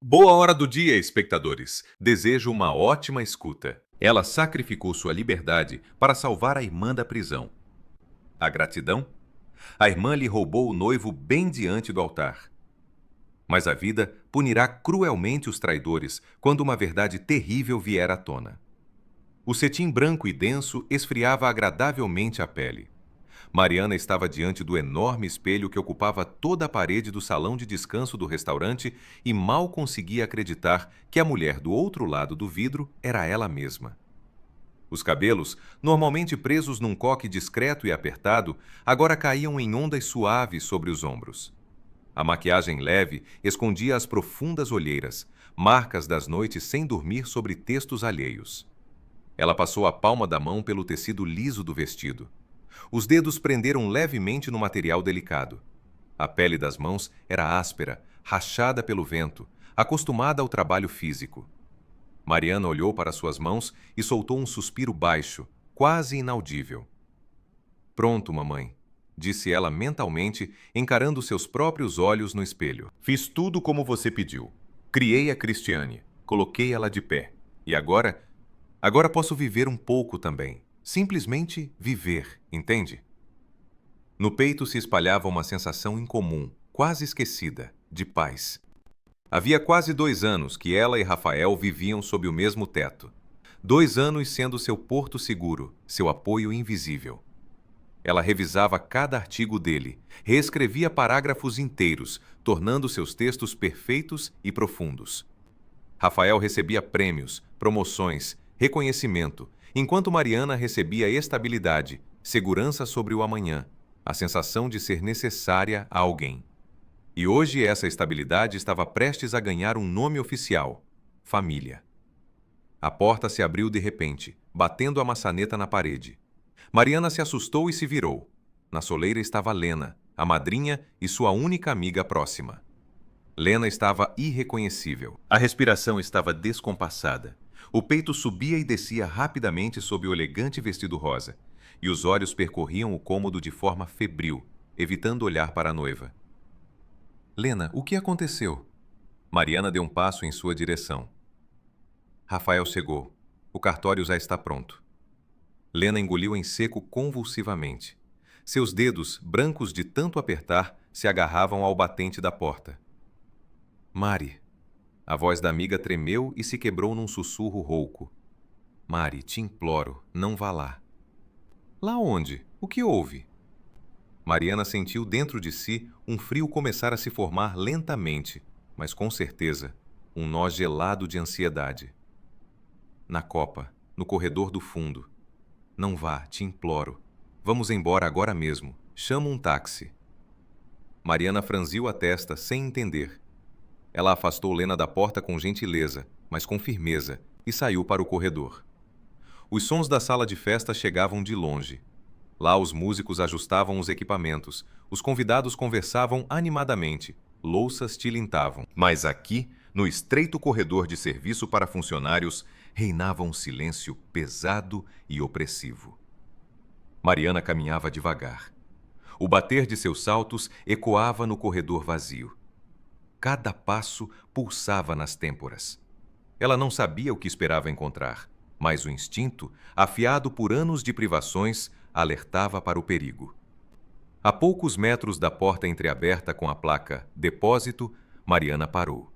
Boa hora do dia, espectadores. Desejo uma ótima escuta. Ela sacrificou sua liberdade para salvar a irmã da prisão. A gratidão? A irmã lhe roubou o noivo bem diante do altar. Mas a vida punirá cruelmente os traidores quando uma verdade terrível vier à tona. O cetim branco e denso esfriava agradavelmente a pele. Mariana estava diante do enorme espelho que ocupava toda a parede do salão de descanso do restaurante e mal conseguia acreditar que a mulher do outro lado do vidro era ela mesma. Os cabelos, normalmente presos num coque discreto e apertado, agora caíam em ondas suaves sobre os ombros. A maquiagem leve escondia as profundas olheiras, marcas das noites sem dormir sobre textos alheios. Ela passou a palma da mão pelo tecido liso do vestido. Os dedos prenderam levemente no material delicado. A pele das mãos era áspera, rachada pelo vento, acostumada ao trabalho físico. Mariana olhou para suas mãos e soltou um suspiro baixo, quase inaudível. Pronto, mamãe, disse ela mentalmente, encarando seus próprios olhos no espelho. Fiz tudo como você pediu. Criei a Cristiane, coloquei ela de pé. E agora posso viver um pouco também. Simplesmente viver, entende? No peito se espalhava uma sensação incomum, quase esquecida, de paz. Havia quase 2 anos que ela e Rafael viviam sob o mesmo teto. 2 anos sendo seu porto seguro, seu apoio invisível. Ela revisava cada artigo dele, reescrevia parágrafos inteiros, tornando seus textos perfeitos e profundos. Rafael recebia prêmios, promoções, reconhecimento, enquanto Mariana recebia estabilidade, segurança sobre o amanhã, a sensação de ser necessária a alguém. E hoje essa estabilidade estava prestes a ganhar um nome oficial: família. A porta se abriu de repente, batendo a maçaneta na parede. Mariana se assustou e se virou. Na soleira estava Lena, a madrinha e sua única amiga próxima. Lena estava irreconhecível. A respiração estava descompassada. O peito subia e descia rapidamente sob o elegante vestido rosa, e os olhos percorriam o cômodo de forma febril, evitando olhar para a noiva. Lena, o que aconteceu? Mariana deu um passo em sua direção. Rafael chegou. O cartório já está pronto. Lena engoliu em seco convulsivamente. Seus dedos, brancos de tanto apertar, se agarravam ao batente da porta. Mari. A voz da amiga tremeu e se quebrou num sussurro rouco. Mari, te imploro, não vá lá. Lá onde? O que houve? Mariana sentiu dentro de si um frio começar a se formar lentamente, mas com certeza, um nó gelado de ansiedade. Na copa, no corredor do fundo. Não vá, te imploro. Vamos embora agora mesmo. Chama um táxi. Mariana franziu a testa sem entender. Ela afastou Lena da porta com gentileza, mas com firmeza, e saiu para o corredor. Os sons da sala de festa chegavam de longe. Lá os músicos ajustavam os equipamentos, os convidados conversavam animadamente, louças tilintavam. Mas aqui, no estreito corredor de serviço para funcionários, reinava um silêncio pesado e opressivo. Mariana caminhava devagar. O bater de seus saltos ecoava no corredor vazio. Cada passo pulsava nas têmporas. Ela não sabia o que esperava encontrar, mas o instinto, afiado por anos de privações, alertava para o perigo. A poucos metros da porta entreaberta com a placa Depósito, Mariana parou.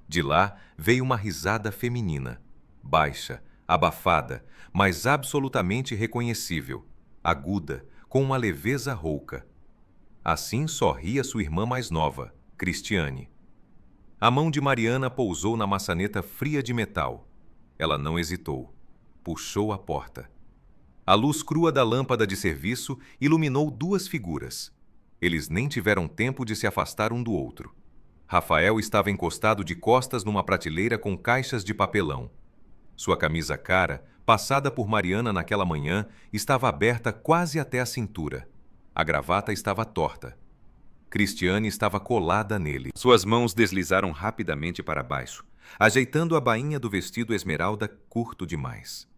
De lá veio uma risada feminina, baixa, abafada, mas absolutamente reconhecível, aguda, com uma leveza rouca. Assim sorria sua irmã mais nova, Cristiane. A mão de Mariana pousou na maçaneta fria de metal. Ela não hesitou. Puxou a porta. A luz crua da lâmpada de serviço iluminou 2 figuras. Eles nem tiveram tempo de se afastar um do outro. Rafael estava encostado de costas numa prateleira com caixas de papelão. Sua camisa cara, passada por Mariana naquela manhã, estava aberta quase até a cintura. A gravata estava torta. Cristiane estava colada nele. Suas mãos deslizaram rapidamente para baixo, ajeitando a bainha do vestido esmeralda curto demais.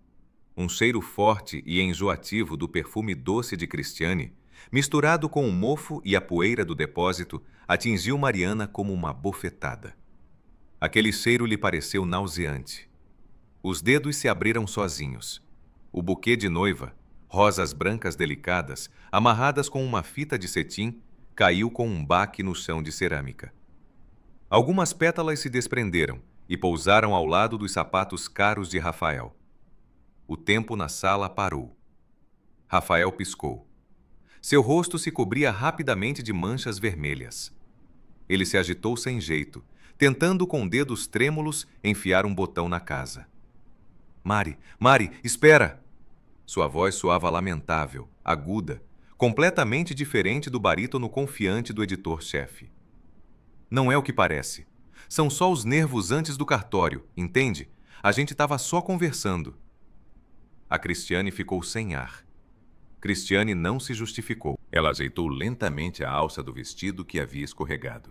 Um cheiro forte e enjoativo do perfume doce de Cristiane, misturado com o mofo e a poeira do depósito, atingiu Mariana como uma bofetada. Aquele cheiro lhe pareceu nauseante. Os dedos se abriram sozinhos. O buquê de noiva, rosas brancas delicadas, amarradas com uma fita de cetim, caiu com um baque no chão de cerâmica. Algumas pétalas se desprenderam e pousaram ao lado dos sapatos caros de Rafael. O tempo na sala parou. Rafael piscou. Seu rosto se cobria rapidamente de manchas vermelhas. Ele se agitou sem jeito, tentando com dedos trêmulos enfiar um botão na casa. Mari, espera! Sua voz soava lamentável, aguda, completamente diferente do barítono confiante do editor-chefe. Não é o que parece. São só os nervos antes do cartório, entende? A gente estava só conversando. A Cristiane ficou sem ar. Cristiane não se justificou. Ela ajeitou lentamente a alça do vestido que havia escorregado.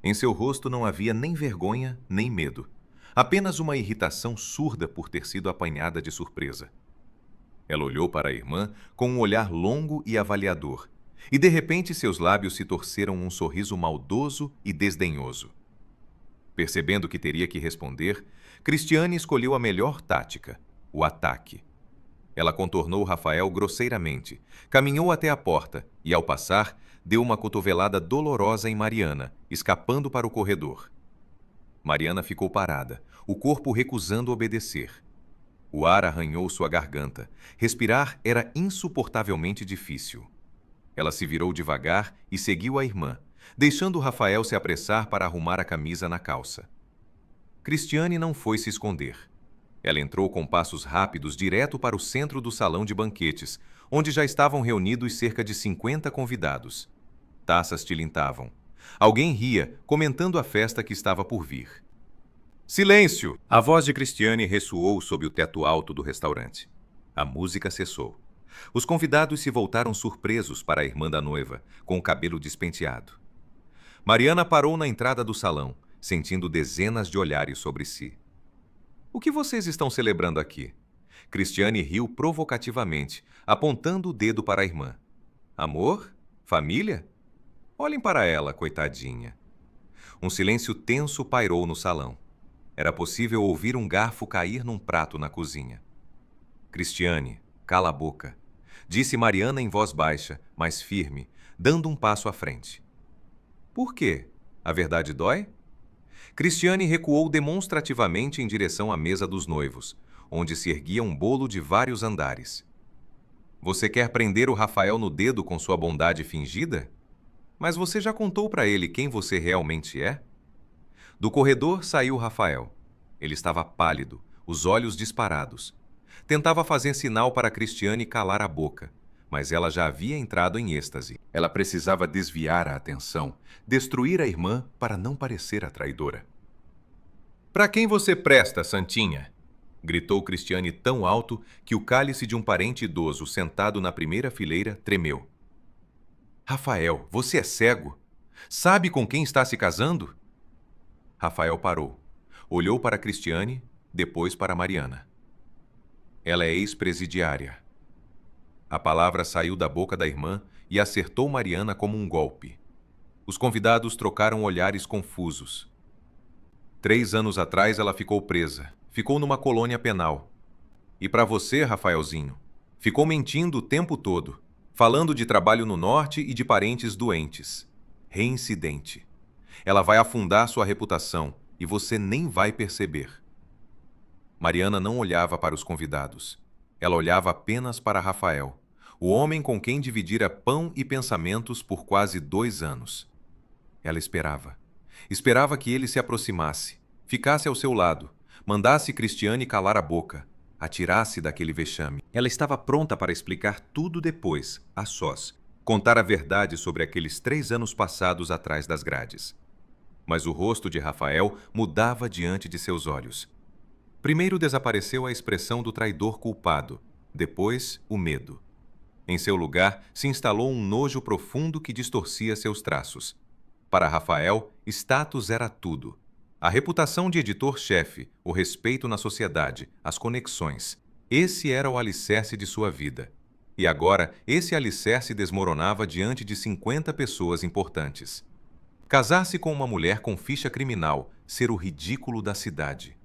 Em seu rosto não havia nem vergonha, nem medo. Apenas uma irritação surda por ter sido apanhada de surpresa. Ela olhou para a irmã com um olhar longo e avaliador, e de repente seus lábios se torceram um sorriso maldoso e desdenhoso. Percebendo que teria que responder, Cristiane escolheu a melhor tática, o ataque. Ela contornou Rafael grosseiramente, caminhou até a porta e, ao passar, deu uma cotovelada dolorosa em Mariana, escapando para o corredor. Mariana ficou parada, o corpo recusando obedecer. O ar arranhou sua garganta. Respirar era insuportavelmente difícil. Ela se virou devagar e seguiu a irmã, deixando Rafael se apressar para arrumar a camisa na calça. Cristiane não foi se esconder. Ela entrou com passos rápidos direto para o centro do salão de banquetes, onde já estavam reunidos cerca de 50 convidados. Taças tilintavam. Alguém ria, comentando a festa que estava por vir. Silêncio! A voz de Cristiane ressoou sob o teto alto do restaurante. A música cessou. Os convidados se voltaram surpresos para a irmã da noiva, com o cabelo despenteado. Mariana parou na entrada do salão, sentindo dezenas de olhares sobre si. O que vocês estão celebrando aqui? Cristiane riu provocativamente, apontando o dedo para a irmã. Amor? Família? Olhem para ela, coitadinha. Um silêncio tenso pairou no salão. Era possível ouvir um garfo cair num prato na cozinha. Cristiane, cala a boca, disse Mariana em voz baixa, mas firme, dando um passo à frente. Por quê? A verdade dói? Cristiane recuou demonstrativamente em direção à mesa dos noivos, onde se erguia um bolo de vários andares. Você quer prender o Rafael no dedo com sua bondade fingida? Mas você já contou para ele quem você realmente é? Do corredor saiu Rafael. Ele estava pálido, os olhos disparados. Tentava fazer sinal para Cristiane calar a boca, mas ela já havia entrado em êxtase. Ela precisava desviar a atenção, destruir a irmã para não parecer a traidora. "Para quem você presta, Santinha?" gritou Cristiane tão alto que o cálice de um parente idoso sentado na primeira fileira tremeu. "Rafael, você é cego? Sabe com quem está se casando?" Rafael parou. Olhou para Cristiane, depois para Mariana. Ela é ex-presidiária. A palavra saiu da boca da irmã e acertou Mariana como um golpe. Os convidados trocaram olhares confusos. 3 anos atrás ela ficou presa. Ficou numa colônia penal. E para você, Rafaelzinho, ficou mentindo o tempo todo, falando de trabalho no norte e de parentes doentes. Reincidente. Ela vai afundar sua reputação e você nem vai perceber. Mariana não olhava para os convidados. Ela olhava apenas para Rafael, o homem com quem dividira pão e pensamentos por quase 2 anos. Ela esperava. Esperava que ele se aproximasse, ficasse ao seu lado, mandasse Cristiane calar a boca, atirasse daquele vexame. Ela estava pronta para explicar tudo depois, a sós, contar a verdade sobre aqueles 3 anos passados atrás das grades. Mas o rosto de Rafael mudava diante de seus olhos. Primeiro desapareceu a expressão do traidor culpado, depois o medo. Em seu lugar se instalou um nojo profundo que distorcia seus traços. Para Rafael, status era tudo. A reputação de editor-chefe, o respeito na sociedade, as conexões. Esse era o alicerce de sua vida. E agora, esse alicerce desmoronava diante de 50 pessoas importantes. Casar-se com uma mulher com ficha criminal, ser o ridículo da cidade.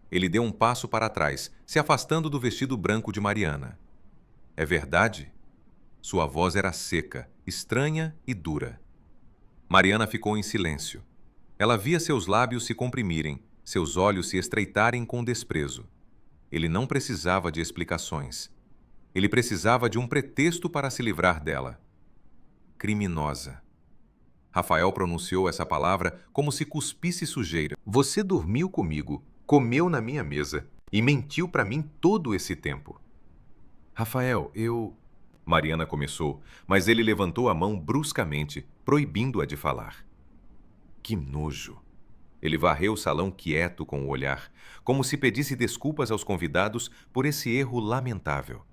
Ele deu um passo para trás, se afastando do vestido branco de Mariana. É verdade? Sua voz era seca, estranha e dura. Mariana ficou em silêncio. Ela via seus lábios se comprimirem, seus olhos se estreitarem com desprezo. Ele não precisava de explicações. Ele precisava de um pretexto para se livrar dela. Criminosa. Rafael pronunciou essa palavra como se cuspisse sujeira. Você dormiu comigo, comeu na minha mesa e mentiu para mim todo esse tempo. Rafael, Mariana começou, mas ele levantou a mão bruscamente, proibindo-a de falar. Que nojo! Ele varreu o salão quieto com o olhar, como se pedisse desculpas aos convidados por esse erro lamentável.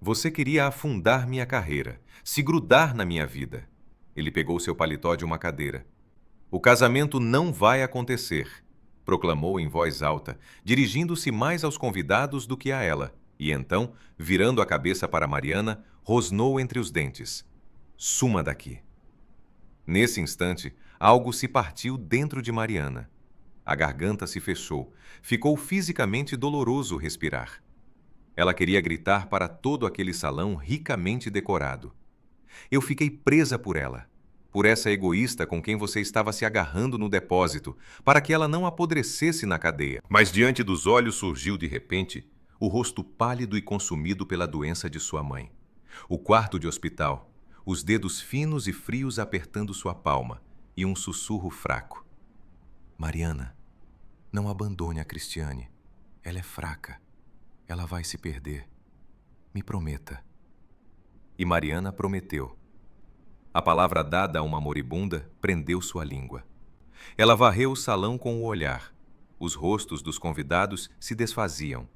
Você queria afundar minha carreira, se grudar na minha vida. Ele pegou seu paletó de uma cadeira. O casamento não vai acontecer, proclamou em voz alta, dirigindo-se mais aos convidados do que a ela, e então, virando a cabeça para Mariana, rosnou entre os dentes. Suma daqui. Nesse instante, algo se partiu dentro de Mariana. A garganta se fechou, ficou fisicamente doloroso respirar. Ela queria gritar para todo aquele salão ricamente decorado. Eu fiquei presa por ela, por essa egoísta com quem você estava se agarrando no depósito, para que ela não apodrecesse na cadeia. Mas diante dos olhos surgiu de repente o rosto pálido e consumido pela doença de sua mãe. O quarto de hospital, os dedos finos e frios apertando sua palma, e um sussurro fraco. Mariana, não abandone a Cristiane. Ela é fraca. Ela vai se perder. Me prometa. E Mariana prometeu. A palavra dada a uma moribunda prendeu sua língua. Ela varreu o salão com o olhar. Os rostos dos convidados se desfaziam.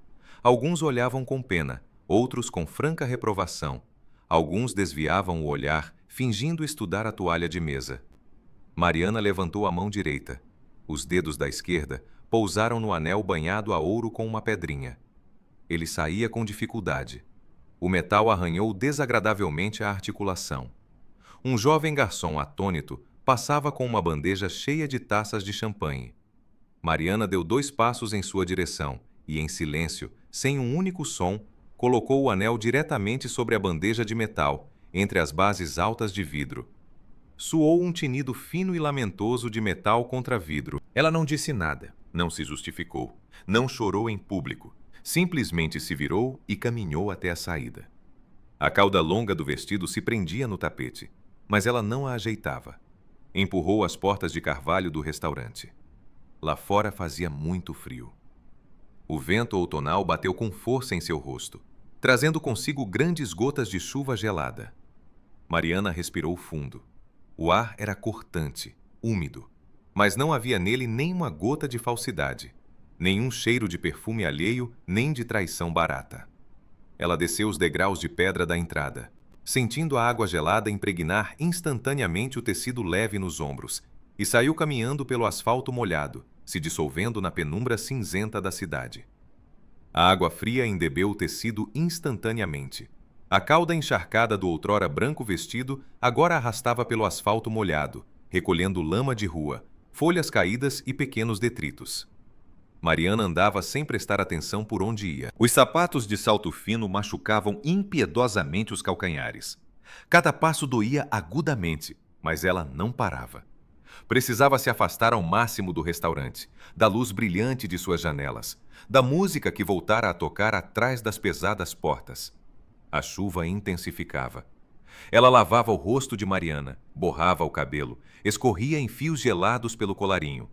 Alguns olhavam com pena, outros com franca reprovação. Alguns desviavam o olhar, fingindo estudar a toalha de mesa. Mariana levantou a mão direita. Os dedos da esquerda pousaram no anel banhado a ouro com uma pedrinha. Ele saía com dificuldade. O metal arranhou desagradavelmente a articulação. Um jovem garçom atônito passava com uma bandeja cheia de taças de champanhe. Mariana deu 2 passos em sua direção e, em silêncio, sem um único som, colocou o anel diretamente sobre a bandeja de metal, entre as bases altas de vidro. Soou um tinido fino e lamentoso de metal contra vidro. Ela não disse nada, não se justificou, não chorou em público. Simplesmente se virou e caminhou até a saída. A cauda longa do vestido se prendia no tapete, mas ela não a ajeitava. Empurrou as portas de carvalho do restaurante. Lá fora fazia muito frio. O vento outonal bateu com força em seu rosto, trazendo consigo grandes gotas de chuva gelada. Mariana respirou fundo. O ar era cortante, úmido, mas não havia nele nem uma gota de falsidade. Nenhum cheiro de perfume alheio, nem de traição barata. Ela desceu os degraus de pedra da entrada, sentindo a água gelada impregnar instantaneamente o tecido leve nos ombros, e saiu caminhando pelo asfalto molhado, se dissolvendo na penumbra cinzenta da cidade. A água fria embebeu o tecido instantaneamente. A cauda encharcada do outrora branco vestido agora arrastava pelo asfalto molhado, recolhendo lama de rua, folhas caídas e pequenos detritos. Mariana andava sem prestar atenção por onde ia. Os sapatos de salto fino machucavam impiedosamente os calcanhares. Cada passo doía agudamente, mas ela não parava. Precisava se afastar ao máximo do restaurante, da luz brilhante de suas janelas, da música que voltara a tocar atrás das pesadas portas. A chuva intensificava. Ela lavava o rosto de Mariana, borrava o cabelo, escorria em fios gelados pelo colarinho.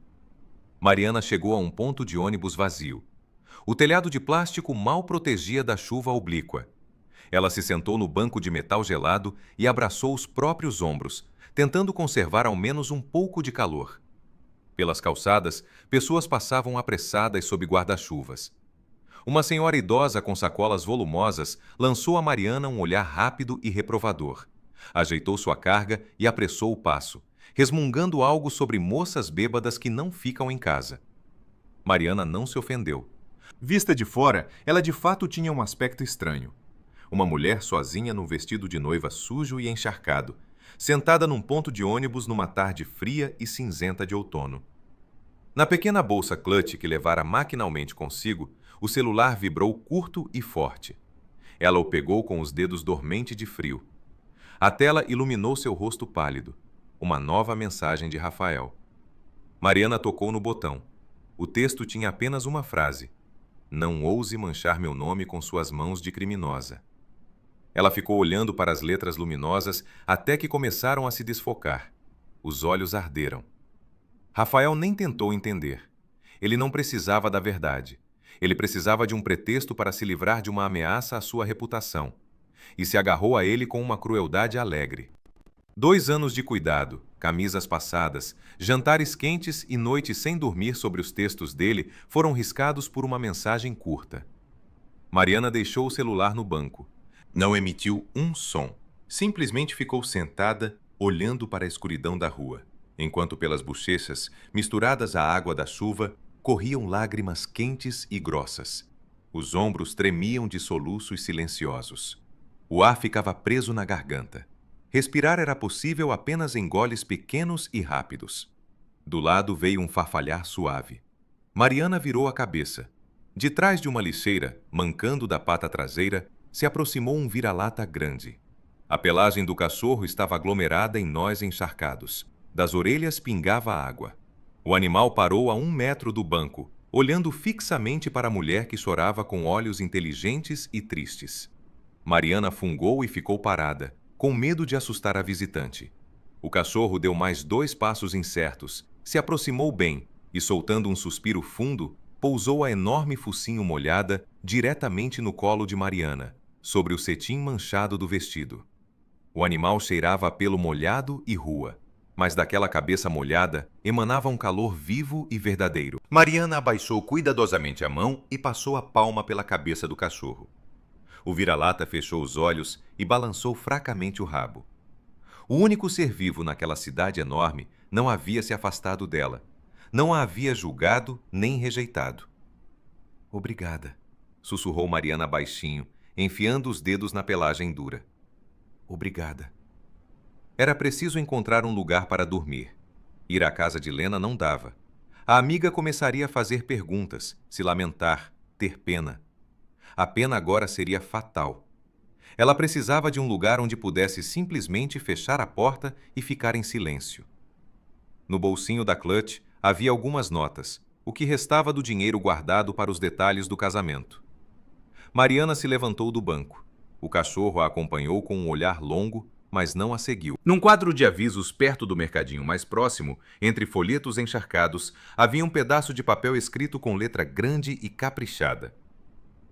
Mariana chegou a um ponto de ônibus vazio. O telhado de plástico mal protegia da chuva oblíqua. Ela se sentou no banco de metal gelado e abraçou os próprios ombros, tentando conservar ao menos um pouco de calor. Pelas calçadas, pessoas passavam apressadas sob guarda-chuvas. Uma senhora idosa com sacolas volumosas lançou a Mariana um olhar rápido e reprovador. Ajeitou sua carga e apressou o passo, resmungando algo sobre moças bêbadas que não ficam em casa. Mariana não se ofendeu. Vista de fora, ela de fato tinha um aspecto estranho. Uma mulher sozinha num vestido de noiva sujo e encharcado, sentada num ponto de ônibus numa tarde fria e cinzenta de outono. Na pequena bolsa clutch que levara maquinalmente consigo, o celular vibrou curto e forte. Ela o pegou com os dedos dormente de frio. A tela iluminou seu rosto pálido. Uma nova mensagem de Rafael. Mariana tocou no botão. O texto tinha apenas uma frase: "Não ouse manchar meu nome com suas mãos de criminosa." Ela ficou olhando para as letras luminosas até que começaram a se desfocar. Os olhos arderam. Rafael nem tentou entender. Ele não precisava da verdade. Ele precisava de um pretexto para se livrar de uma ameaça à sua reputação. E se agarrou a ele com uma crueldade alegre. 2 anos de cuidado, camisas passadas, jantares quentes e noites sem dormir sobre os textos dele foram riscados por uma mensagem curta. Mariana deixou o celular no banco. Não emitiu um som. Simplesmente ficou sentada, olhando para a escuridão da rua, enquanto pelas bochechas, misturadas à água da chuva, corriam lágrimas quentes e grossas. Os ombros tremiam de soluços silenciosos. O ar ficava preso na garganta. Respirar era possível apenas em goles pequenos e rápidos. Do lado veio um farfalhar suave. Mariana virou a cabeça. De trás de uma lixeira, mancando da pata traseira, se aproximou um vira-lata grande. A pelagem do cachorro estava aglomerada em nós encharcados. Das orelhas pingava água. O animal parou a 1 metro do banco, olhando fixamente para a mulher que chorava com olhos inteligentes e tristes. Mariana fungou e ficou parada, com medo de assustar a visitante. O cachorro deu mais 2 passos incertos, se aproximou bem e, soltando um suspiro fundo, pousou a enorme focinho molhada diretamente no colo de Mariana, sobre o cetim manchado do vestido. O animal cheirava a pelo molhado e rua, mas daquela cabeça molhada emanava um calor vivo e verdadeiro. Mariana abaixou cuidadosamente a mão e passou a palma pela cabeça do cachorro. O vira-lata fechou os olhos e balançou fracamente o rabo. O único ser vivo naquela cidade enorme não havia se afastado dela. Não a havia julgado nem rejeitado. "Obrigada", sussurrou Mariana baixinho, enfiando os dedos na pelagem dura. "Obrigada." Era preciso encontrar um lugar para dormir. Ir à casa de Lena não dava. A amiga começaria a fazer perguntas, se lamentar, ter pena. A pena agora seria fatal. Ela precisava de um lugar onde pudesse simplesmente fechar a porta e ficar em silêncio. No bolsinho da clutch havia algumas notas, o que restava do dinheiro guardado para os detalhes do casamento. Mariana se levantou do banco. O cachorro a acompanhou com um olhar longo, mas não a seguiu. Num quadro de avisos perto do mercadinho mais próximo, entre folhetos encharcados, havia um pedaço de papel escrito com letra grande e caprichada.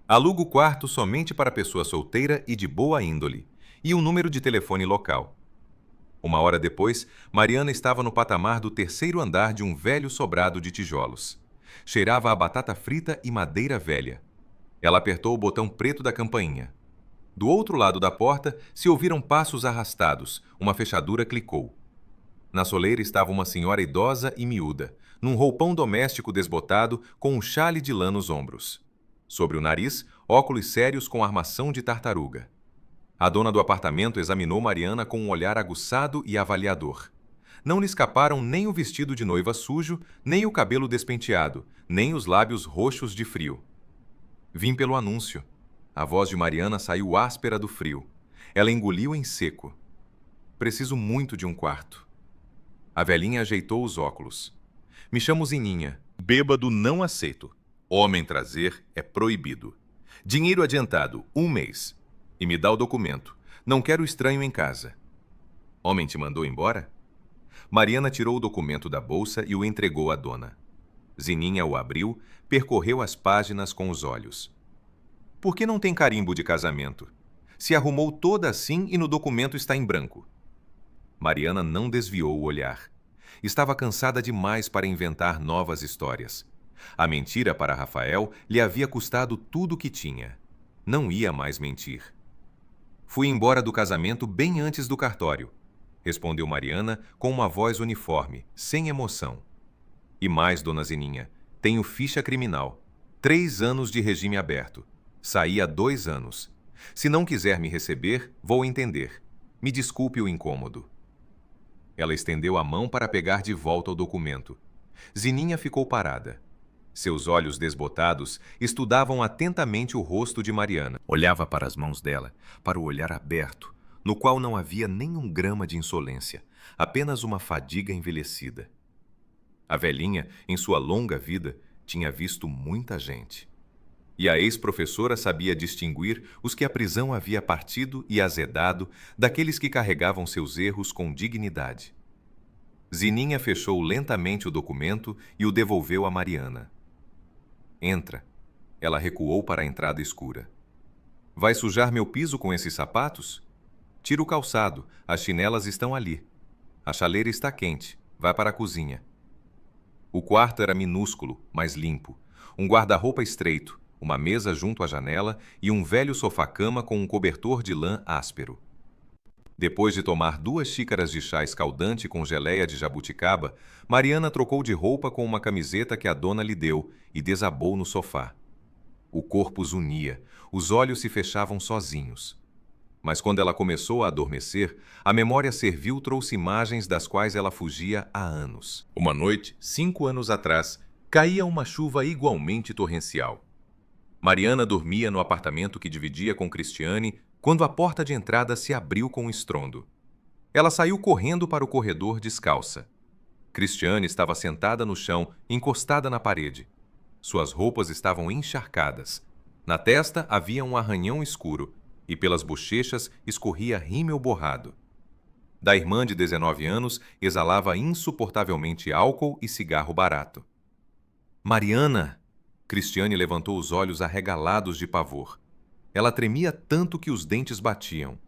"Alugo quarto somente para pessoa solteira e de boa índole", e um número de telefone local. 1 hora depois, Mariana estava no patamar do 3º andar de um velho sobrado de tijolos. Cheirava a batata frita e madeira velha. Ela apertou o botão preto da campainha. Do outro lado da porta, se ouviram passos arrastados. Uma fechadura clicou. Na soleira estava uma senhora idosa e miúda, num roupão doméstico desbotado, com um chale de lã nos ombros. Sobre o nariz, óculos sérios com armação de tartaruga. A dona do apartamento examinou Mariana com um olhar aguçado e avaliador. Não lhe escaparam nem o vestido de noiva sujo, nem o cabelo despenteado, nem os lábios roxos de frio. "Vim pelo anúncio." A voz de Mariana saiu áspera do frio. Ela engoliu em seco. "Preciso muito de um quarto." A velhinha ajeitou os óculos. "Me chamo Zininha. Bêbado não aceito. Homem trazer é proibido. Dinheiro adiantado, 1 mês. E me dá o documento. Não quero estranho em casa." "Homem te mandou embora?" Mariana tirou o documento da bolsa e o entregou à dona. Zininha o abriu, percorreu as páginas com os olhos. "Por que não tem carimbo de casamento? Se arrumou toda assim e no documento está em branco." Mariana não desviou o olhar. Estava cansada demais para inventar novas histórias. A mentira para Rafael lhe havia custado tudo o que tinha. Não ia mais mentir. "Fui embora do casamento bem antes do cartório", respondeu Mariana com uma voz uniforme, sem emoção. "E mais, dona Zininha, tenho ficha criminal. 3 anos de regime aberto. Saí há 2 anos. Se não quiser me receber, vou entender. Me desculpe o incômodo." Ela estendeu a mão para pegar de volta o documento. Zininha ficou parada. Seus olhos desbotados estudavam atentamente o rosto de Mariana. Olhava para as mãos dela, para o olhar aberto, no qual não havia nem um grama de insolência, apenas uma fadiga envelhecida. A velhinha, em sua longa vida, tinha visto muita gente. E a ex-professora sabia distinguir os que a prisão havia partido e azedado daqueles que carregavam seus erros com dignidade. Zininha fechou lentamente o documento e o devolveu a Mariana. Entra. Ela recuou para a entrada escura. Vai sujar meu piso com esses sapatos? Tira o calçado, as chinelas estão ali. A chaleira está quente, vai para a cozinha. O quarto era minúsculo, mas limpo. Um guarda-roupa estreito, uma mesa junto à janela e um velho sofá-cama com um cobertor de lã áspero. Depois de tomar 2 xícaras de chá escaldante com geleia de jabuticaba, Mariana trocou de roupa com uma camiseta que a dona lhe deu e desabou no sofá. O corpo zunia, os olhos se fechavam sozinhos. Mas quando ela começou a adormecer, a memória servil trouxe imagens das quais ela fugia há anos. Uma noite, 5 anos atrás, caía uma chuva igualmente torrencial. Mariana dormia no apartamento que dividia com Cristiane quando a porta de entrada se abriu com um estrondo. Ela saiu correndo para o corredor descalça. Cristiane estava sentada no chão, encostada na parede. Suas roupas estavam encharcadas. Na testa havia um arranhão escuro e pelas bochechas escorria rímel borrado. Da irmã de 19 anos exalava insuportavelmente álcool e cigarro barato. Mariana! Cristiane levantou os olhos arregalados de pavor. Ela tremia tanto que os dentes batiam.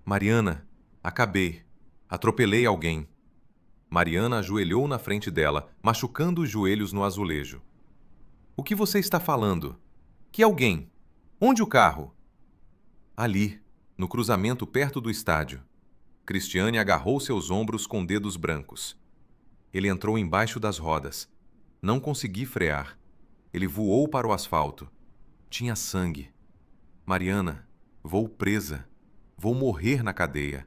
Mariana, acabei. Atropelei alguém. Mariana ajoelhou na frente dela, machucando os joelhos no azulejo. O que você está falando? Que alguém? Onde o carro? Ali, no cruzamento perto do estádio. Cristiane agarrou seus ombros com dedos brancos. Ele entrou embaixo das rodas. Não consegui frear. Ele voou para o asfalto. Tinha sangue. Mariana, vou presa. Vou morrer na cadeia.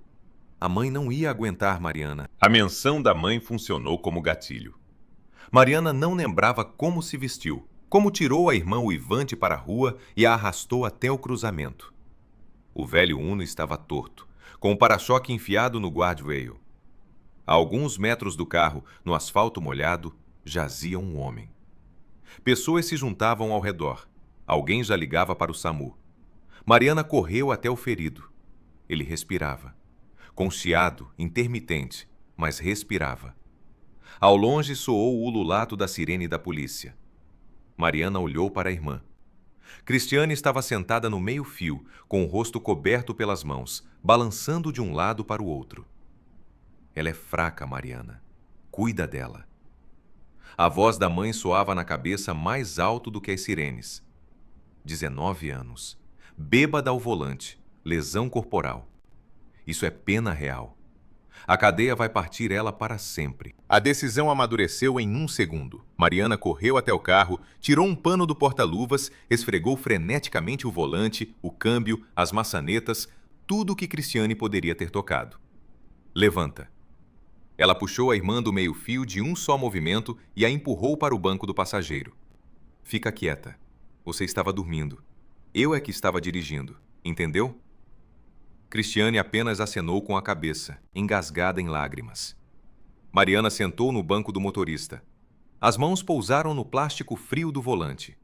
A mãe não ia aguentar Mariana. A menção da mãe funcionou como gatilho. Mariana não lembrava como se vestiu, como tirou a irmã uivante para a rua e a arrastou até o cruzamento. O velho Uno estava torto, com o para-choque enfiado no guardrail. A alguns metros do carro, no asfalto molhado, jazia um homem. Pessoas se juntavam ao redor. Alguém já ligava para o SAMU. Mariana correu até o ferido. Ele respirava. Com chiado, intermitente, mas respirava. Ao longe soou o ululato da sirene da polícia. Mariana olhou para a irmã. Cristiane estava sentada no meio-fio, com o rosto coberto pelas mãos, balançando de um lado para o outro. Ela é fraca, Mariana. Cuida dela. A voz da mãe soava na cabeça mais alto do que as sirenes. 19 anos. Bêbada ao volante. Lesão corporal. Isso é pena real. A cadeia vai partir ela para sempre. A decisão amadureceu em 1 segundo. Mariana correu até o carro, tirou um pano do porta-luvas, esfregou freneticamente o volante, o câmbio, as maçanetas, tudo o que Cristiane poderia ter tocado. Levanta. Ela puxou a irmã do meio-fio de um só movimento e a empurrou para o banco do passageiro. Fica quieta. Você estava dormindo. Eu é que estava dirigindo. Entendeu? Cristiane apenas acenou com a cabeça, engasgada em lágrimas. Mariana sentou no banco do motorista. As mãos pousaram no plástico frio do volante.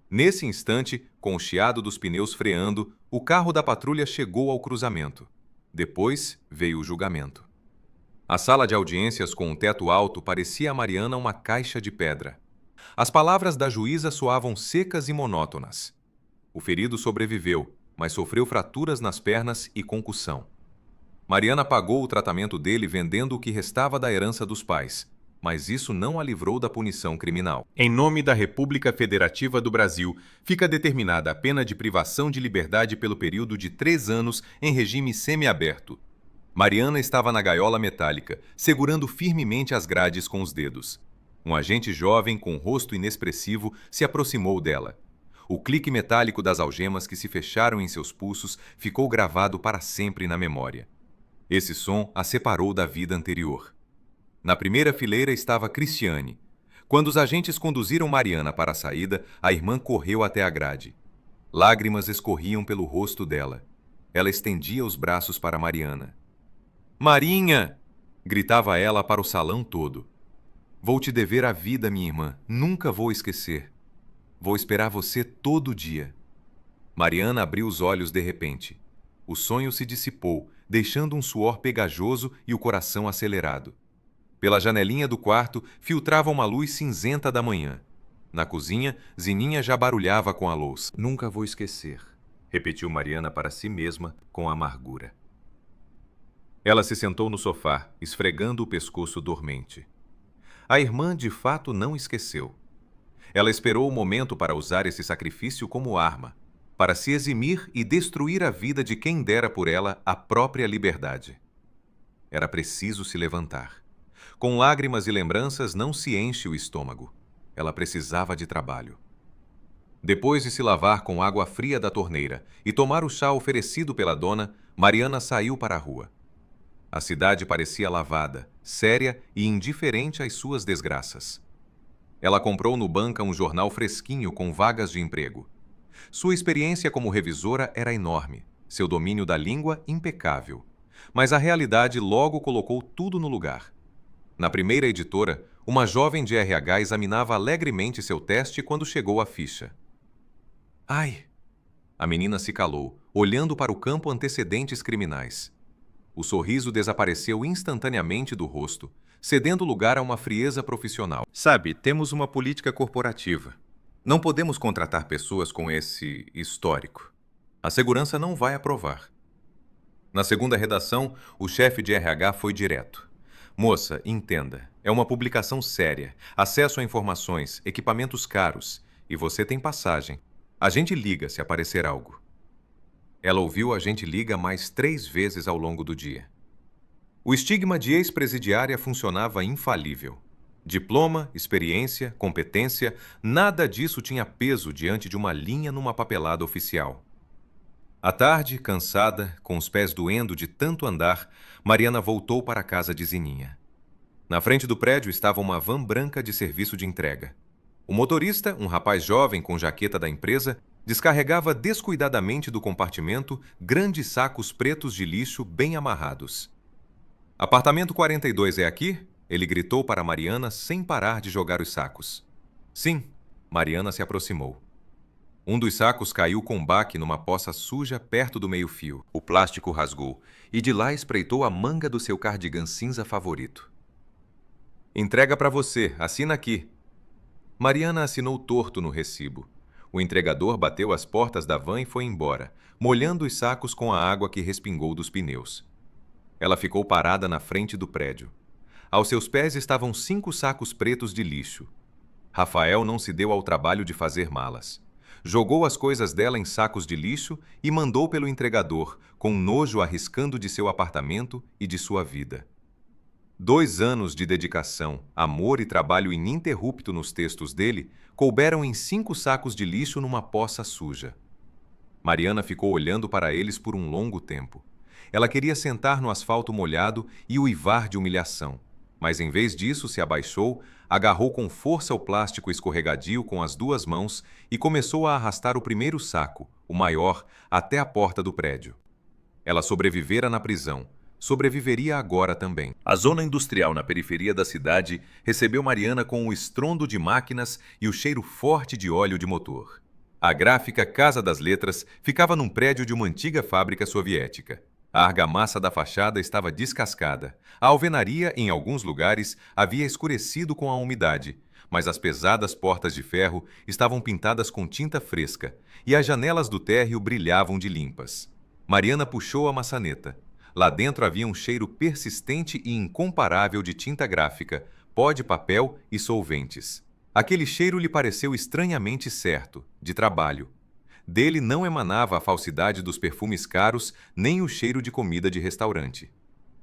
Nesse instante, com o chiado dos pneus freando, o carro da patrulha chegou ao cruzamento. Depois veio o julgamento. A sala de audiências com um teto alto parecia a Mariana uma caixa de pedra. As palavras da juíza soavam secas e monótonas. O ferido sobreviveu, mas sofreu fraturas nas pernas e concussão. Mariana pagou o tratamento dele vendendo o que restava da herança dos pais, mas isso não a livrou da punição criminal. Em nome da República Federativa do Brasil, fica determinada a pena de privação de liberdade pelo período de 3 anos em regime semiaberto. Mariana estava na gaiola metálica, segurando firmemente as grades com os dedos. Um agente jovem com rosto inexpressivo se aproximou dela. O clique metálico das algemas que se fecharam em seus pulsos ficou gravado para sempre na memória. Esse som a separou da vida anterior. Na primeira fileira estava Cristiane. Quando os agentes conduziram Mariana para a saída, a irmã correu até a grade. Lágrimas escorriam pelo rosto dela. Ela estendia os braços para Mariana. "Marinha!" gritava ela para o salão todo. "Vou te dever a vida, minha irmã. Nunca vou esquecer. Vou esperar você todo dia." Mariana abriu os olhos de repente. O sonho se dissipou, deixando um suor pegajoso e o coração acelerado. Pela janelinha do quarto filtrava uma luz cinzenta da manhã. Na cozinha, Zininha já barulhava com a louça. "Nunca vou esquecer", repetiu Mariana para si mesma com amargura. Ela se sentou no sofá, esfregando o pescoço dormente. A irmã de fato não esqueceu. Ela esperou o momento para usar esse sacrifício como arma, para se eximir e destruir a vida de quem dera por ela a própria liberdade. Era preciso se levantar. Com lágrimas e lembranças não se enche o estômago. Ela precisava de trabalho. Depois de se lavar com água fria da torneira e tomar o chá oferecido pela dona, Mariana saiu para a rua. A cidade parecia lavada, séria e indiferente às suas desgraças. Ela comprou no banca um jornal fresquinho com vagas de emprego. Sua experiência como revisora era enorme, seu domínio da língua impecável. Mas a realidade logo colocou tudo no lugar. Na primeira editora, uma jovem de RH examinava alegremente seu teste quando chegou a ficha. "Ai!" A menina se calou, olhando para o campo antecedentes criminais. O sorriso desapareceu instantaneamente do rosto, cedendo lugar a uma frieza profissional. "Sabe, temos uma política corporativa. Não podemos contratar pessoas com esse histórico. A segurança não vai aprovar." Na segunda redação, o chefe de RH foi direto. "Moça, entenda. É uma publicação séria, acesso a informações, equipamentos caros, e você tem passagem. A gente liga se aparecer algo." Ela ouviu a gente liga mais 3 vezes ao longo do dia. O estigma de ex-presidiária funcionava infalível. Diploma, experiência, competência, nada disso tinha peso diante de uma linha numa papelada oficial. À tarde, cansada, com os pés doendo de tanto andar, Mariana voltou para a casa de Zininha. Na frente do prédio estava uma van branca de serviço de entrega. O motorista, um rapaz jovem com jaqueta da empresa, descarregava descuidadamente do compartimento grandes sacos pretos de lixo bem amarrados. "Apartamento 42 é aqui?" Ele gritou para Mariana sem parar de jogar os sacos. "Sim." Mariana se aproximou. Um dos sacos caiu com baque numa poça suja perto do meio-fio. O plástico rasgou e de lá espreitou a manga do seu cardigan cinza favorito. "Entrega para você, assina aqui." Mariana assinou torto no recibo. O entregador bateu as portas da van e foi embora, molhando os sacos com a água que respingou dos pneus. Ela ficou parada na frente do prédio. Aos seus pés estavam 5 sacos pretos de lixo. Rafael não se deu ao trabalho de fazer malas. Jogou as coisas dela em sacos de lixo e mandou pelo entregador, com nojo arriscando de seu apartamento e de sua vida. 2 anos de dedicação, amor e trabalho ininterrupto nos textos dele couberam em 5 sacos de lixo numa poça suja. Mariana ficou olhando para eles por um longo tempo. Ela queria sentar no asfalto molhado e uivar de humilhação, mas em vez disso se abaixou, agarrou com força o plástico escorregadio com as 2 mãos e começou a arrastar o primeiro saco, o maior, até a porta do prédio. Ela sobrevivera na prisão. Sobreviveria agora também. A zona industrial na periferia da cidade recebeu Mariana com o estrondo de máquinas e o cheiro forte de óleo de motor. A gráfica Casa das Letras ficava num prédio de uma antiga fábrica soviética. A argamassa da fachada estava descascada. A alvenaria, em alguns lugares, havia escurecido com a umidade, mas as pesadas portas de ferro estavam pintadas com tinta fresca e as janelas do térreo brilhavam de limpas. Mariana puxou a maçaneta. Lá dentro havia um cheiro persistente e incomparável de tinta gráfica, pó de papel e solventes. Aquele cheiro lhe pareceu estranhamente certo, de trabalho. Dele não emanava a falsidade dos perfumes caros, nem o cheiro de comida de restaurante.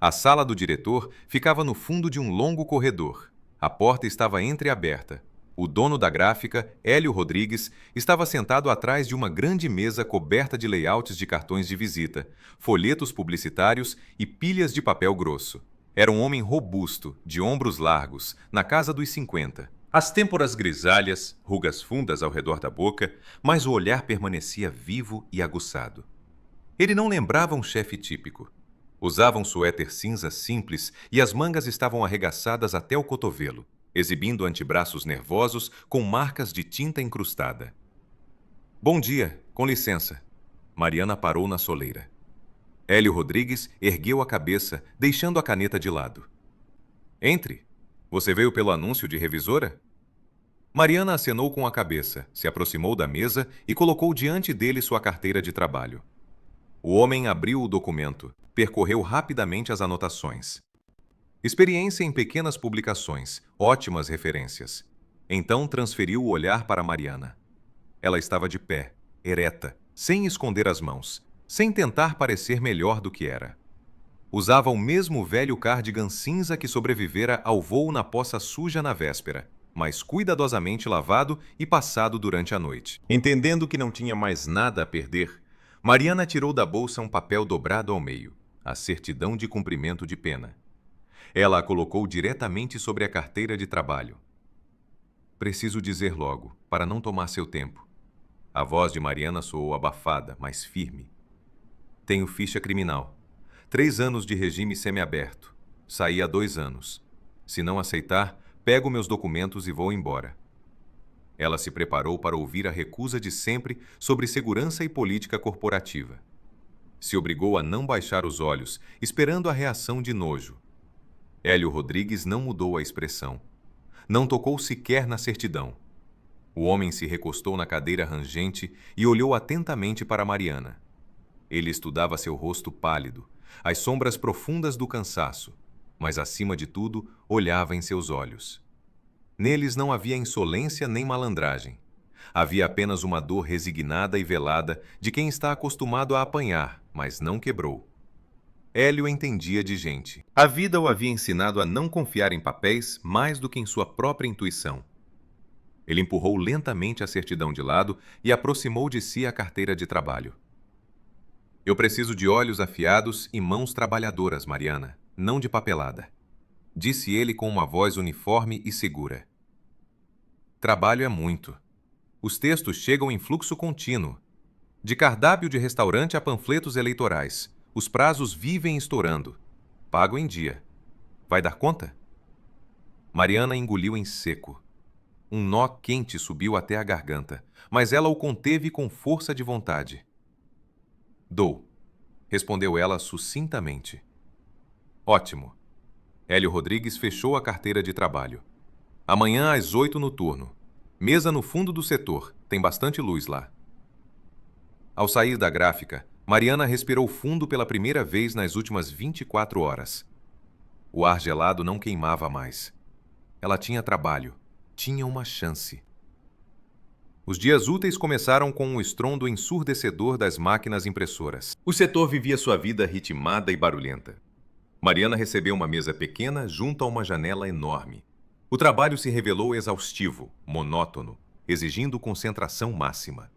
A sala do diretor ficava no fundo de um longo corredor. A porta estava entreaberta. O dono da gráfica, Hélio Rodrigues, estava sentado atrás de uma grande mesa coberta de layouts de cartões de visita, folhetos publicitários e pilhas de papel grosso. Era um homem robusto, de ombros largos, na casa dos 50. As têmporas grisalhas, rugas fundas ao redor da boca, mas o olhar permanecia vivo e aguçado. Ele não lembrava um chefe típico. Usava um suéter cinza simples e as mangas estavam arregaçadas até o cotovelo, exibindo antebraços nervosos com marcas de tinta incrustada. Bom dia, com licença. Mariana parou na soleira. Hélio Rodrigues ergueu a cabeça, deixando a caneta de lado. Entre. Você veio pelo anúncio de revisora? Mariana acenou com a cabeça, se aproximou da mesa e colocou diante dele sua carteira de trabalho. O homem abriu o documento, percorreu rapidamente as anotações. Experiência em pequenas publicações, ótimas referências. Então transferiu o olhar para Mariana. Ela estava de pé, ereta, sem esconder as mãos, sem tentar parecer melhor do que era. Usava o mesmo velho cardigan cinza que sobrevivera ao voo na poça suja na véspera, mas cuidadosamente lavado e passado durante a noite. Entendendo que não tinha mais nada a perder, Mariana tirou da bolsa um papel dobrado ao meio, a certidão de cumprimento de pena. Ela a colocou diretamente sobre a carteira de trabalho. Preciso dizer logo, para não tomar seu tempo. A voz de Mariana soou abafada, mas firme. Tenho ficha criminal. 3 anos de regime semiaberto. Saí há 2 anos. Se não aceitar, pego meus documentos e vou embora. Ela se preparou para ouvir a recusa de sempre sobre segurança e política corporativa. Se obrigou a não baixar os olhos, esperando a reação de nojo. Hélio Rodrigues não mudou a expressão. Não tocou sequer na certidão. O homem se recostou na cadeira rangente e olhou atentamente para Mariana. Ele estudava seu rosto pálido, as sombras profundas do cansaço, mas, acima de tudo, olhava em seus olhos. Neles não havia insolência nem malandragem. Havia apenas uma dor resignada e velada de quem está acostumado a apanhar, mas não quebrou. Hélio entendia de gente. A vida o havia ensinado a não confiar em papéis mais do que em sua própria intuição. Ele empurrou lentamente a certidão de lado e aproximou de si a carteira de trabalho. Eu preciso de olhos afiados e mãos trabalhadoras, Mariana, não de papelada, disse ele com uma voz uniforme e segura. Trabalho é muito. Os textos chegam em fluxo contínuo. De cardápio de restaurante a panfletos eleitorais. Os prazos vivem estourando. Pago em dia. Vai dar conta? Mariana engoliu em seco. Um nó quente subiu até a garganta, mas ela o conteve com força de vontade. Dou, respondeu ela sucintamente. Ótimo. Hélio Rodrigues fechou a carteira de trabalho. Amanhã às 8 no turno. Mesa no fundo do setor, tem bastante luz lá. Ao sair da gráfica, Mariana respirou fundo pela primeira vez nas últimas 24 horas. O ar gelado não queimava mais. Ela tinha trabalho, tinha uma chance. Os dias úteis começaram com um estrondo ensurdecedor das máquinas impressoras. O setor vivia sua vida ritmada e barulhenta. Mariana recebeu uma mesa pequena junto a uma janela enorme. O trabalho se revelou exaustivo, monótono, exigindo concentração máxima.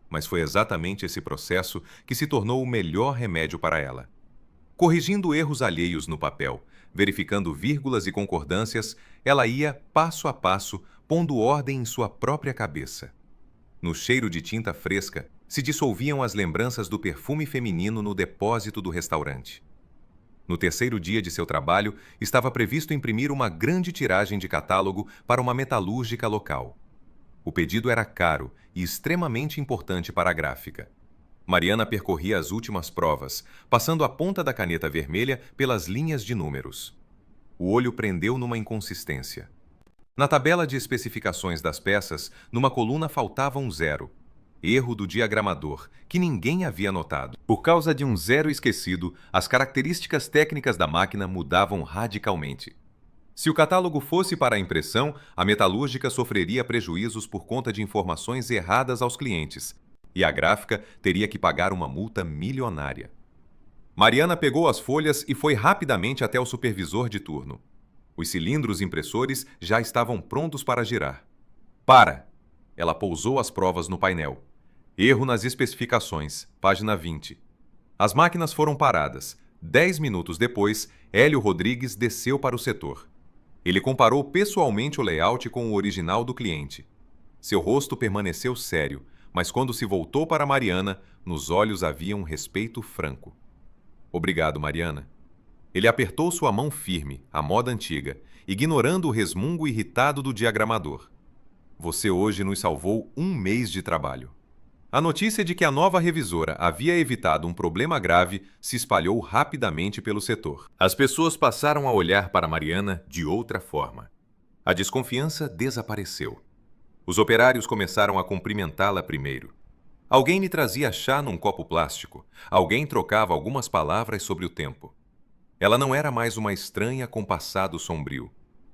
Mas foi exatamente esse processo que se tornou o melhor remédio para ela. Corrigindo erros alheios no papel, verificando vírgulas e concordâncias, ela ia, passo a passo, pondo ordem em sua própria cabeça. No cheiro de tinta fresca, se dissolviam as lembranças do perfume feminino no depósito do restaurante. No terceiro dia de seu trabalho, estava previsto imprimir uma grande tiragem de catálogo para uma metalúrgica local. O pedido era caro e extremamente importante para a gráfica. Mariana percorria as últimas provas, passando a ponta da caneta vermelha pelas linhas de números. O olho prendeu numa inconsistência. Na tabela de especificações das peças, numa coluna faltava um 0. Erro do diagramador, que ninguém havia notado. Por causa de um 0 esquecido, as características técnicas da máquina mudavam radicalmente. Se o catálogo fosse para a impressão, a metalúrgica sofreria prejuízos por conta de informações erradas aos clientes, e a gráfica teria que pagar uma multa milionária. Mariana pegou as folhas e foi rapidamente até o supervisor de turno. Os cilindros impressores já estavam prontos para girar. Para! Ela pousou as provas no painel. Erro nas especificações, página 20. As máquinas foram paradas. 10 minutos depois, Hélio Rodrigues desceu para o setor. Ele comparou pessoalmente o layout com o original do cliente. Seu rosto permaneceu sério, mas quando se voltou para Mariana, nos olhos havia um respeito franco. Obrigado, Mariana. Ele apertou sua mão firme, à moda antiga, ignorando o resmungo irritado do diagramador. Você hoje nos salvou 1 mês de trabalho. A notícia de que a nova revisora havia evitado um problema grave se espalhou rapidamente pelo setor. As pessoas passaram a olhar para Mariana de outra forma. A desconfiança desapareceu. Os operários começaram a cumprimentá-la primeiro. Alguém lhe trazia chá num copo plástico. Alguém trocava algumas palavras sobre o tempo. Ela não era mais uma estranha com passado sombrio.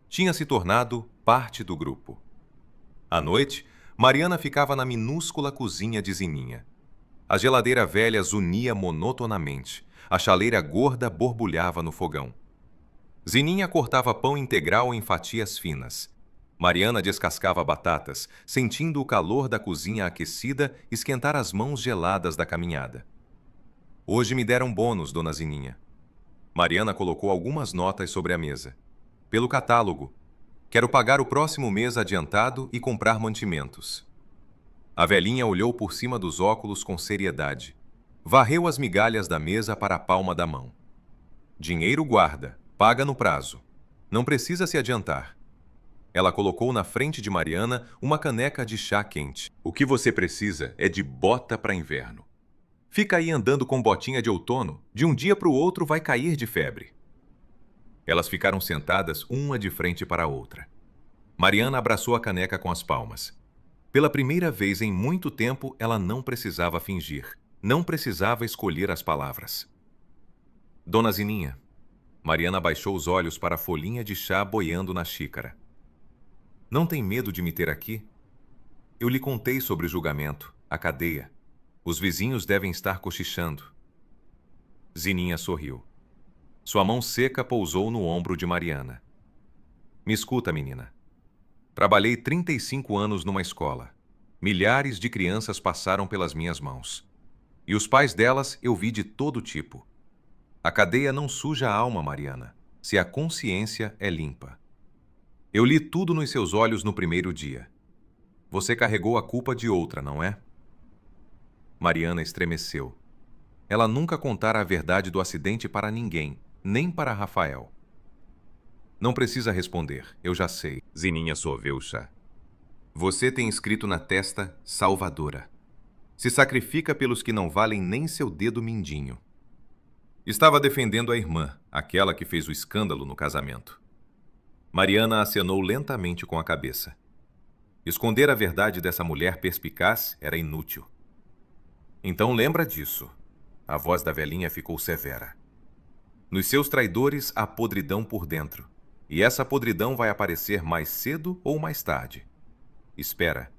Tinha se tornado parte do grupo. À noite, Mariana ficava na minúscula cozinha de Zininha. A geladeira velha zunia monotonamente. A chaleira gorda borbulhava no fogão. Zininha cortava pão integral em fatias finas. Mariana descascava batatas, sentindo o calor da cozinha aquecida esquentar as mãos geladas da caminhada. Hoje me deram bônus, dona Zininha. Mariana colocou algumas notas sobre a mesa. Pelo catálogo. Quero pagar o próximo mês adiantado e comprar mantimentos. A velhinha olhou por cima dos óculos com seriedade. Varreu as migalhas da mesa para a palma da mão. Dinheiro guarda, paga no prazo. Não precisa se adiantar. Ela colocou na frente de Mariana uma caneca de chá quente. O que você precisa é de bota para inverno. Fica aí andando com botinha de outono, de um dia para o outro vai cair de febre. Elas ficaram sentadas uma de frente para a outra. Mariana abraçou a caneca com as palmas. Pela primeira vez em muito tempo, ela não precisava fingir, não precisava escolher as palavras. Dona Zininha. Mariana baixou os olhos para a folhinha de chá boiando na xícara. Não tem medo de me ter aqui? Eu lhe contei sobre o julgamento, a cadeia. Os vizinhos devem estar cochichando. Zininha sorriu. Sua mão seca pousou no ombro de Mariana. Me escuta, menina. Trabalhei 35 anos numa escola. Milhares de crianças passaram pelas minhas mãos. E os pais delas eu vi de todo tipo. A cadeia não suja a alma, Mariana, se a consciência é limpa. Eu li tudo nos seus olhos no primeiro dia. Você carregou a culpa de outra, não é? Mariana estremeceu. Ela nunca contara a verdade do acidente para ninguém, nem para Rafael. Não precisa responder, eu já sei. Zininha sorveu o chá. Você tem escrito na testa Salvadora. Se sacrifica pelos que não valem nem seu dedo mindinho. Estava defendendo a irmã, aquela que fez o escândalo no casamento. Mariana acenou lentamente com a cabeça. Esconder a verdade dessa mulher perspicaz era inútil. Então lembra disso. A voz da velhinha ficou severa. Nos seus traidores há podridão por dentro. E essa podridão vai aparecer mais cedo ou mais tarde. Espera.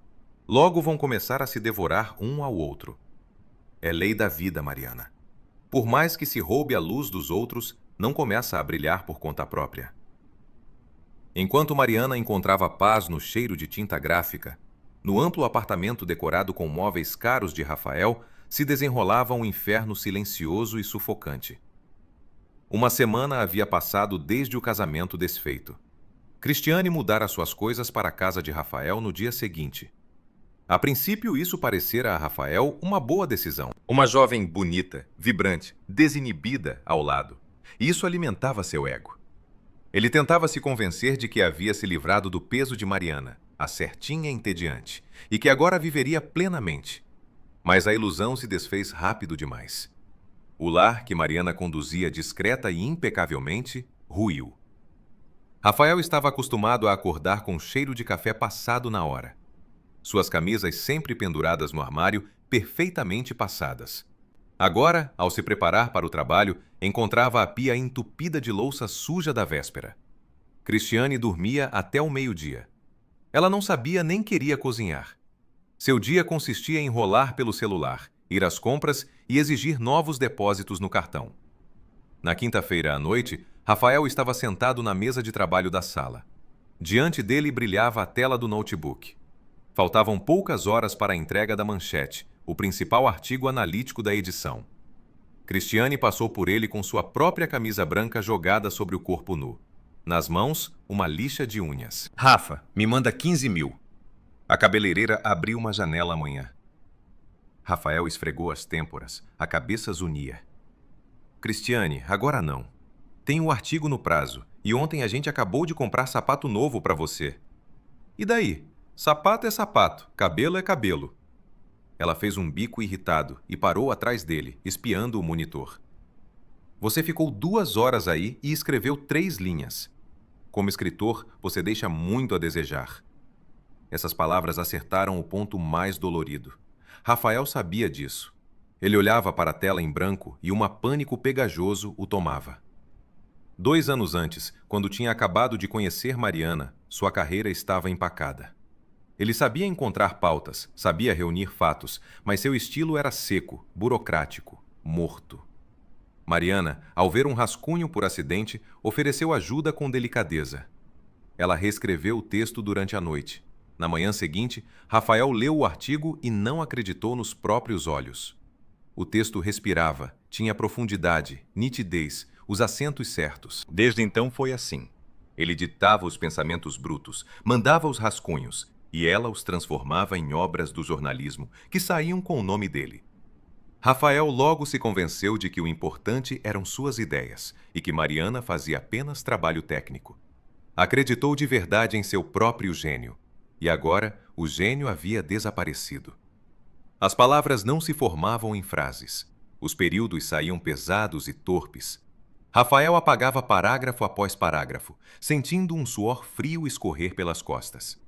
Logo vão começar a se devorar um ao outro. É lei da vida, Mariana. Por mais que se roube a luz dos outros, não começa a brilhar por conta própria. Enquanto Mariana encontrava paz no cheiro de tinta gráfica, no amplo apartamento decorado com móveis caros de Rafael, se desenrolava um inferno silencioso e sufocante. Uma semana havia passado desde o casamento desfeito. Cristiane mudara suas coisas para a casa de Rafael no dia seguinte. A princípio, isso parecera a Rafael uma boa decisão. Uma jovem bonita, vibrante, desinibida ao lado. Isso alimentava seu ego. Ele tentava se convencer de que havia se livrado do peso de Mariana, a certinha entediante, e que agora viveria plenamente. Mas a ilusão se desfez rápido demais. O lar que Mariana conduzia discreta e impecavelmente ruiu. Rafael estava acostumado a acordar com cheiro de café passado na hora. Suas camisas sempre penduradas no armário, perfeitamente passadas. Agora, ao se preparar para o trabalho, encontrava a pia entupida de louça suja da véspera. Cristiane dormia até o meio-dia. Ela não sabia nem queria cozinhar. Seu dia consistia em rolar pelo celular, ir às compras e exigir novos depósitos no cartão. Na quinta-feira à noite, Rafael estava sentado na mesa de trabalho da sala. Diante dele brilhava a tela do notebook. Faltavam poucas horas para a entrega da manchete, o principal artigo analítico da edição. Cristiane passou por ele com sua própria camisa branca jogada sobre o corpo nu. Nas mãos, uma lixa de unhas. Rafa, me manda 15 mil. A cabeleireira abriu uma janela amanhã. Rafael esfregou as têmporas, a cabeça zunia. Cristiane, agora não. Tem um artigo no prazo, e ontem a gente acabou de comprar sapato novo para você. E daí? Sapato é sapato, cabelo é cabelo. Ela fez um bico irritado e parou atrás dele, espiando o monitor. Você ficou 2 horas aí e escreveu 3 linhas. Como escritor, você deixa muito a desejar. Essas palavras acertaram o ponto mais dolorido. Rafael sabia disso. Ele olhava para a tela em branco e um pânico pegajoso o tomava. 2 anos antes, quando tinha acabado de conhecer Mariana, sua carreira estava empacada. Ele sabia encontrar pautas, sabia reunir fatos, mas seu estilo era seco, burocrático, morto. Mariana, ao ver um rascunho por acidente, ofereceu ajuda com delicadeza. Ela reescreveu o texto durante a noite. Na manhã seguinte, Rafael leu o artigo e não acreditou nos próprios olhos. O texto respirava, tinha profundidade, nitidez, os acentos certos. Desde então foi assim. Ele ditava os pensamentos brutos, mandava os rascunhos, e ela os transformava em obras do jornalismo que saíam com o nome dele. Rafael logo se convenceu de que o importante eram suas ideias e que Mariana fazia apenas trabalho técnico. Acreditou de verdade em seu próprio gênio. E agora, o gênio havia desaparecido. As palavras não se formavam em frases. Os períodos saíam pesados e torpes. Rafael apagava parágrafo após parágrafo, sentindo um suor frio escorrer pelas costas.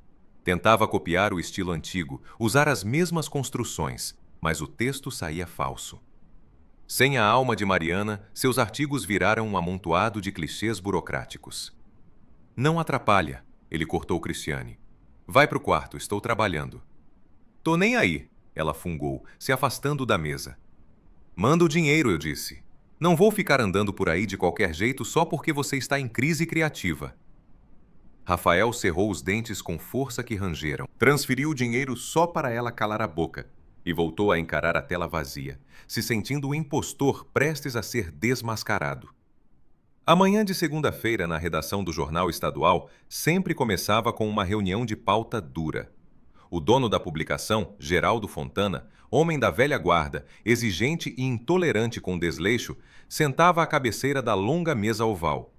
Tentava copiar o estilo antigo, usar as mesmas construções, mas o texto saía falso. Sem a alma de Mariana, seus artigos viraram um amontoado de clichês burocráticos. Não atrapalha, ele cortou Cristiane. Vai pro quarto, estou trabalhando. Tô nem aí, ela fungou, se afastando da mesa. Manda o dinheiro, eu disse. Não vou ficar andando por aí de qualquer jeito só porque você está em crise criativa. Rafael cerrou os dentes com força que rangeram. Transferiu o dinheiro só para ela calar a boca e voltou a encarar a tela vazia, se sentindo o impostor prestes a ser desmascarado. A manhã de segunda-feira na redação do Jornal Estadual sempre começava com uma reunião de pauta dura. O dono da publicação, Geraldo Fontana, homem da velha guarda, exigente e intolerante com desleixo, sentava à cabeceira da longa mesa oval.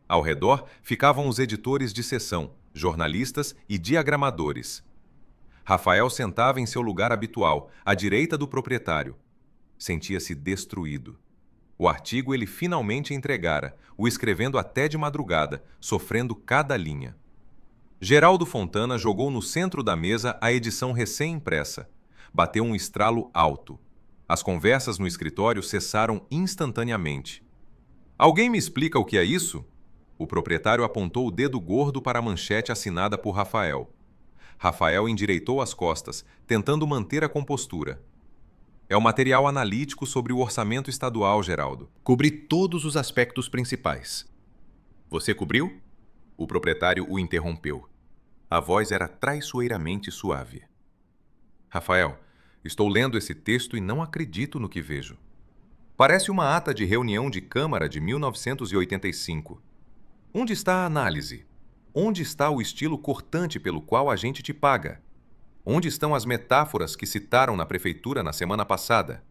Ao redor ficavam os editores de seção, jornalistas e diagramadores. Rafael sentava em seu lugar habitual, à direita do proprietário. Sentia-se destruído. O artigo ele finalmente entregara, o escrevendo até de madrugada, sofrendo cada linha. Geraldo Fontana jogou no centro da mesa a edição recém-impressa. Bateu um estralo alto. As conversas no escritório cessaram instantaneamente. Alguém me explica o que é isso? O proprietário apontou o dedo gordo para a manchete assinada por Rafael. Rafael endireitou as costas, tentando manter a compostura. É o material analítico sobre o orçamento estadual, Geraldo. Cobri todos os aspectos principais. Você cobriu? O proprietário o interrompeu. A voz era traiçoeiramente suave. Rafael, estou lendo esse texto e não acredito no que vejo. Parece uma ata de reunião de Câmara de 1985. Onde está a análise? Onde está o estilo cortante pelo qual a gente te paga? Onde estão as metáforas que citaram na prefeitura na semana passada?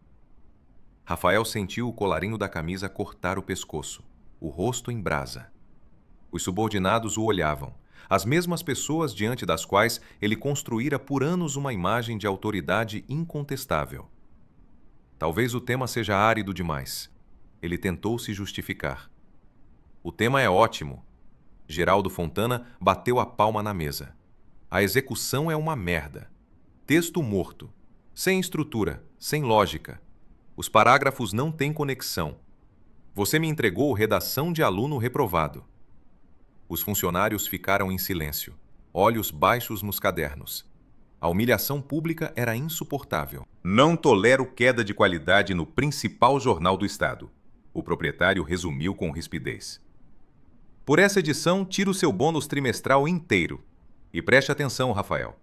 Rafael sentiu o colarinho da camisa cortar o pescoço, o rosto em brasa. Os subordinados o olhavam, as mesmas pessoas diante das quais ele construíra por anos uma imagem de autoridade incontestável. Talvez o tema seja árido demais. Ele tentou se justificar. O tema é ótimo. Geraldo Fontana bateu a palma na mesa. A execução é uma merda. Texto morto. Sem estrutura, sem lógica. Os parágrafos não têm conexão. Você me entregou redação de aluno reprovado. Os funcionários ficaram em silêncio, olhos baixos nos cadernos. A humilhação pública era insuportável. Não tolero queda de qualidade no principal jornal do Estado. O proprietário resumiu com rispidez. Por essa edição, tira o seu bônus trimestral inteiro. E preste atenção, Rafael.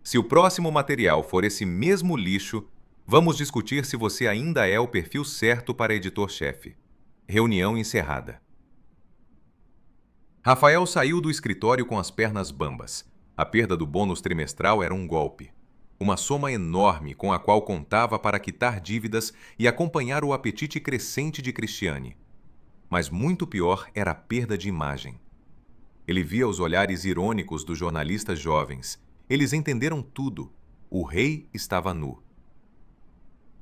Se o próximo material for esse mesmo lixo, vamos discutir se você ainda é o perfil certo para editor-chefe. Reunião encerrada. Rafael saiu do escritório com as pernas bambas. A perda do bônus trimestral era um golpe. Uma soma enorme com a qual contava para quitar dívidas e acompanhar o apetite crescente de Cristiane. Mas muito pior era a perda de imagem. Ele via os olhares irônicos dos jornalistas jovens. Eles entenderam tudo. O rei estava nu.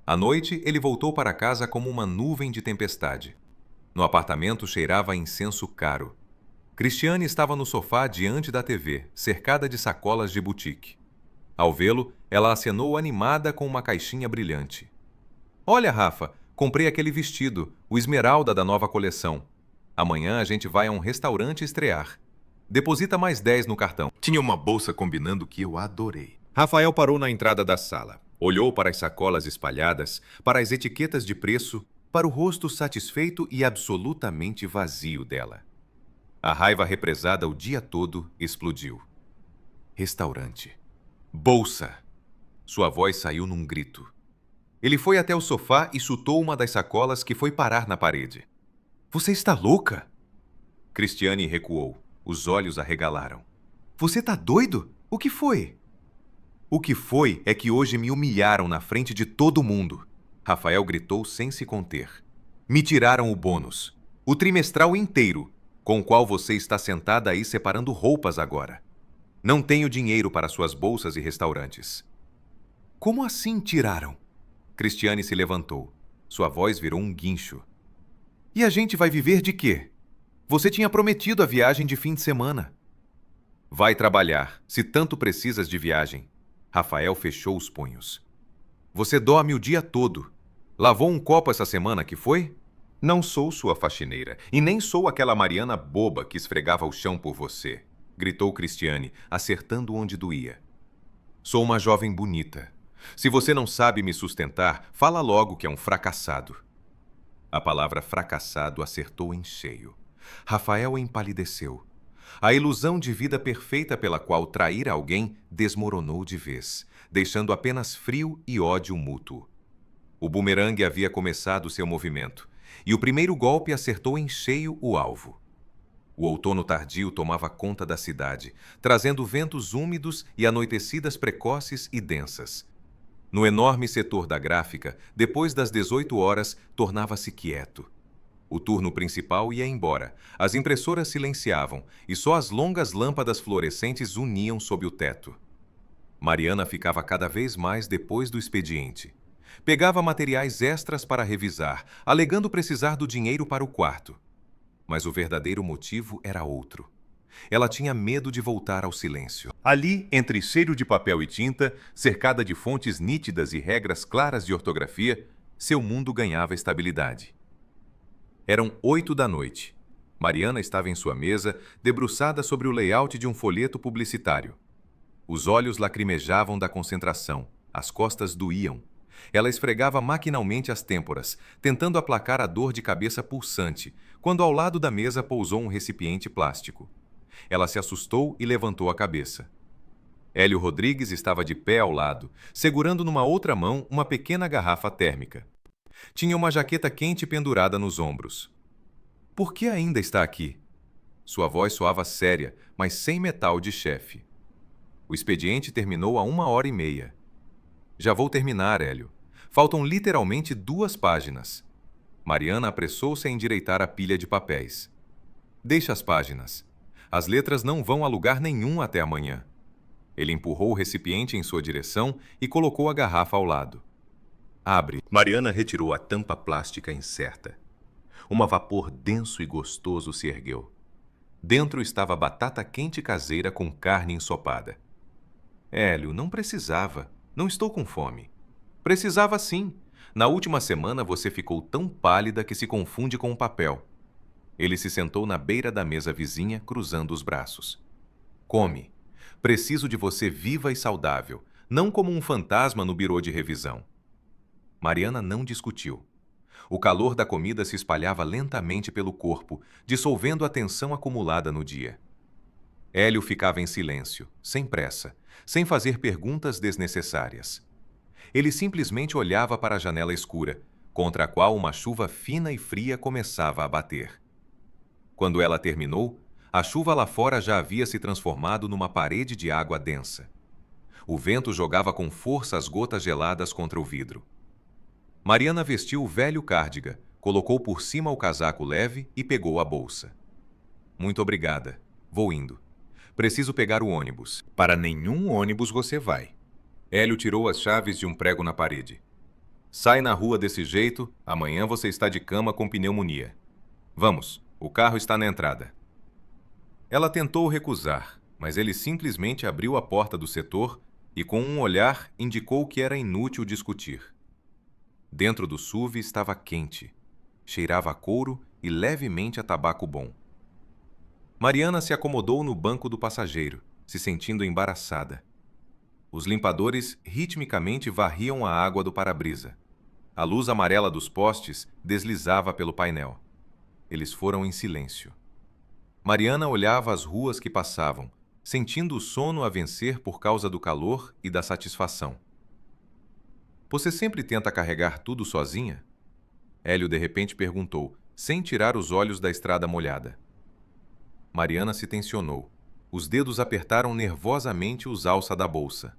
À noite, ele voltou para casa como uma nuvem de tempestade. No apartamento cheirava a incenso caro. Cristiane estava no sofá diante da TV, cercada de sacolas de boutique. Ao vê-lo, ela acenou animada com uma caixinha brilhante. Olha, Rafa, comprei aquele vestido, o esmeralda da nova coleção. Amanhã a gente vai a um restaurante estrear. Deposita mais 10 no cartão. Tinha uma bolsa combinando que eu adorei. Rafael parou na entrada da sala. Olhou para as sacolas espalhadas, para as etiquetas de preço, para o rosto satisfeito e absolutamente vazio dela. A raiva represada o dia todo explodiu. Restaurante. Bolsa! Sua voz saiu num grito. Ele foi até o sofá e chutou uma das sacolas que foi parar na parede. Você está louca? Cristiane recuou. Os olhos arregalaram. Você tá doido? O que foi? O que foi é que hoje me humilharam na frente de todo mundo. Rafael gritou sem se conter. Me tiraram o bônus. O trimestral inteiro, com o qual você está sentada aí separando roupas agora. Não tenho dinheiro para suas bolsas e restaurantes. Como assim tiraram? Cristiane se levantou. Sua voz virou um guincho. E a gente vai viver de quê? Você tinha prometido a viagem de fim de semana. Vai trabalhar, se tanto precisas de viagem. Rafael fechou os punhos. Você dorme o dia todo. Lavou um copo essa semana que foi? Não sou sua faxineira, e nem sou aquela Mariana boba que esfregava o chão por você, gritou Cristiane, acertando onde doía. Sou uma jovem bonita. Se você não sabe me sustentar, fala logo que é um fracassado. A palavra fracassado acertou em cheio. Rafael empalideceu. A ilusão de vida perfeita pela qual trair alguém desmoronou de vez, deixando apenas frio e ódio mútuo. O bumerangue havia começado seu movimento, e o primeiro golpe acertou em cheio o alvo. O outono tardio tomava conta da cidade, trazendo ventos úmidos e anoitecidas precoces e densas. No enorme setor da gráfica, depois das 18 horas, tornava-se quieto. O turno principal ia embora, as impressoras silenciavam e só as longas lâmpadas fluorescentes uniam sob o teto. Mariana ficava cada vez mais depois do expediente. Pegava materiais extras para revisar, alegando precisar do dinheiro para o quarto. Mas o verdadeiro motivo era outro. Ela tinha medo de voltar ao silêncio. Ali, entre cheiro de papel e tinta, cercada de fontes nítidas e regras claras de ortografia, seu mundo ganhava estabilidade. Eram 8 da noite. Mariana estava em sua mesa, debruçada sobre o layout de um folheto publicitário. Os olhos lacrimejavam da concentração, as costas doíam. Ela esfregava maquinalmente as têmporas, tentando aplacar a dor de cabeça pulsante, quando ao lado da mesa pousou um recipiente plástico. Ela se assustou e levantou a cabeça. Hélio Rodrigues estava de pé ao lado, segurando numa outra mão uma pequena garrafa térmica. Tinha uma jaqueta quente pendurada nos ombros. Por que ainda está aqui? Sua voz soava séria, mas sem metal de chefe. O expediente terminou há 1h30. Já vou terminar, Hélio. Faltam literalmente 2 páginas. Mariana apressou-se a endireitar a pilha de papéis. Deixa as páginas. As letras não vão a lugar nenhum até amanhã. Ele empurrou o recipiente em sua direção e colocou a garrafa ao lado. Abre. Mariana retirou a tampa plástica incerta. Um vapor denso e gostoso se ergueu. Dentro estava batata quente caseira com carne ensopada. Hélio, não precisava. Não estou com fome. Precisava sim. Na última semana você ficou tão pálida que se confunde com o papel. Ele se sentou na beira da mesa vizinha, cruzando os braços. Come. Preciso de você viva e saudável, não como um fantasma no birô de revisão. Mariana não discutiu. O calor da comida se espalhava lentamente pelo corpo, dissolvendo a tensão acumulada no dia. Hélio ficava em silêncio, sem pressa, sem fazer perguntas desnecessárias. Ele simplesmente olhava para a janela escura, contra a qual uma chuva fina e fria começava a bater. Quando ela terminou, a chuva lá fora já havia se transformado numa parede de água densa. O vento jogava com força as gotas geladas contra o vidro. Mariana vestiu o velho cardigan, colocou por cima o casaco leve e pegou a bolsa. Muito obrigada. Vou indo. Preciso pegar o ônibus. Para nenhum ônibus você vai. Hélio tirou as chaves de um prego na parede. Sai na rua desse jeito, amanhã você está de cama com pneumonia. Vamos, o carro está na entrada. Ela tentou recusar, mas ele simplesmente abriu a porta do setor e com um olhar indicou que era inútil discutir. Dentro do SUV estava quente. Cheirava a couro e levemente a tabaco bom. Mariana se acomodou no banco do passageiro, se sentindo embaraçada. Os limpadores ritmicamente varriam a água do para-brisa. A luz amarela dos postes deslizava pelo painel. Eles foram em silêncio. Mariana olhava as ruas que passavam, sentindo o sono a vencer por causa do calor e da satisfação. Você sempre tenta carregar tudo sozinha? Hélio de repente perguntou, sem tirar os olhos da estrada molhada. Mariana se tensionou. Os dedos apertaram nervosamente os alça da bolsa.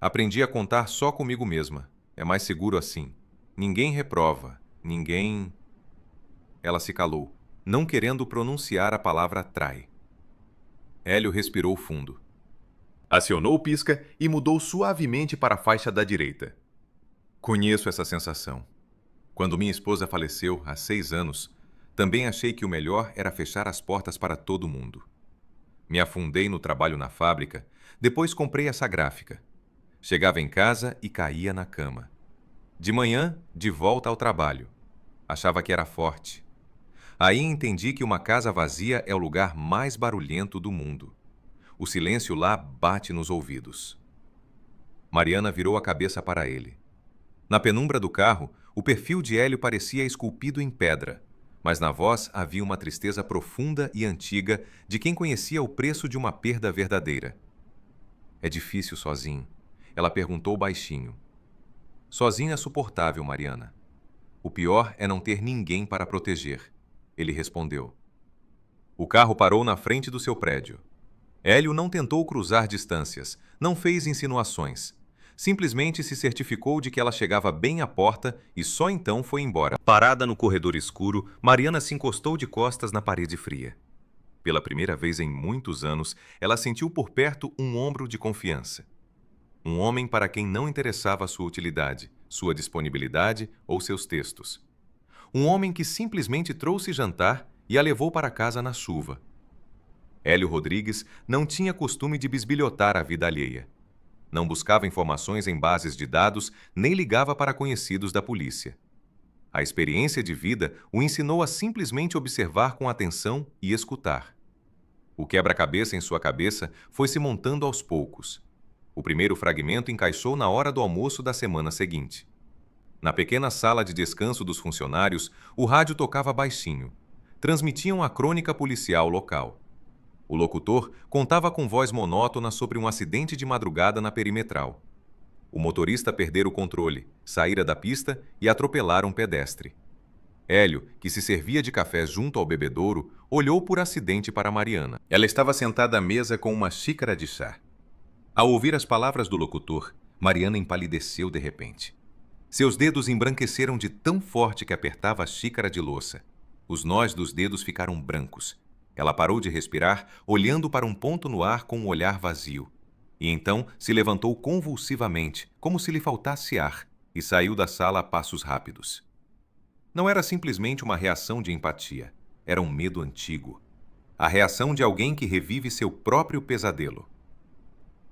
Aprendi a contar só comigo mesma. É mais seguro assim. Ninguém reprova. Ninguém... Ela se calou, não querendo pronunciar a palavra trai. Hélio respirou fundo. Acionou o pisca e mudou suavemente para a faixa da direita. Conheço essa sensação. Quando minha esposa faleceu, há 6 anos, também achei que o melhor era fechar as portas para todo mundo. Me afundei no trabalho na fábrica, depois comprei essa gráfica. Chegava em casa e caía na cama. De manhã, de volta ao trabalho. Achava que era forte. Aí entendi que uma casa vazia é o lugar mais barulhento do mundo. O silêncio lá bate nos ouvidos. Mariana virou a cabeça para ele. Na penumbra do carro, o perfil de Hélio parecia esculpido em pedra, mas na voz havia uma tristeza profunda e antiga de quem conhecia o preço de uma perda verdadeira. É difícil sozinho? Ela perguntou baixinho. Sozinho é suportável, Mariana. O pior é não ter ninguém para proteger. Ele respondeu. O carro parou na frente do seu prédio. Hélio não tentou cruzar distâncias, não fez insinuações. Simplesmente se certificou de que ela chegava bem à porta e só então foi embora. Parada no corredor escuro, Mariana se encostou de costas na parede fria. Pela primeira vez em muitos anos, ela sentiu por perto um ombro de confiança. Um homem para quem não interessava sua utilidade, sua disponibilidade ou seus textos. Um homem que simplesmente trouxe jantar e a levou para casa na chuva. Hélio Rodrigues não tinha costume de bisbilhotar a vida alheia. Não buscava informações em bases de dados, nem ligava para conhecidos da polícia. A experiência de vida o ensinou a simplesmente observar com atenção e escutar. O quebra-cabeça em sua cabeça foi se montando aos poucos. O primeiro fragmento encaixou na hora do almoço da semana seguinte. Na pequena sala de descanso dos funcionários, o rádio tocava baixinho. Transmitiam a crônica policial local. O locutor contava com voz monótona sobre um acidente de madrugada na perimetral. O motorista perdera o controle, saíra da pista e atropelara um pedestre. Hélio, que se servia de café junto ao bebedouro, olhou por acidente para Mariana. Ela estava sentada à mesa com uma xícara de chá. Ao ouvir as palavras do locutor, Mariana empalideceu de repente. Seus dedos embranqueceram de tão forte que apertava a xícara de louça. Os nós dos dedos ficaram brancos. Ela parou de respirar, olhando para um ponto no ar com um olhar vazio. E então se levantou convulsivamente, como se lhe faltasse ar, e saiu da sala a passos rápidos. Não era simplesmente uma reação de empatia. Era um medo antigo. A reação de alguém que revive seu próprio pesadelo.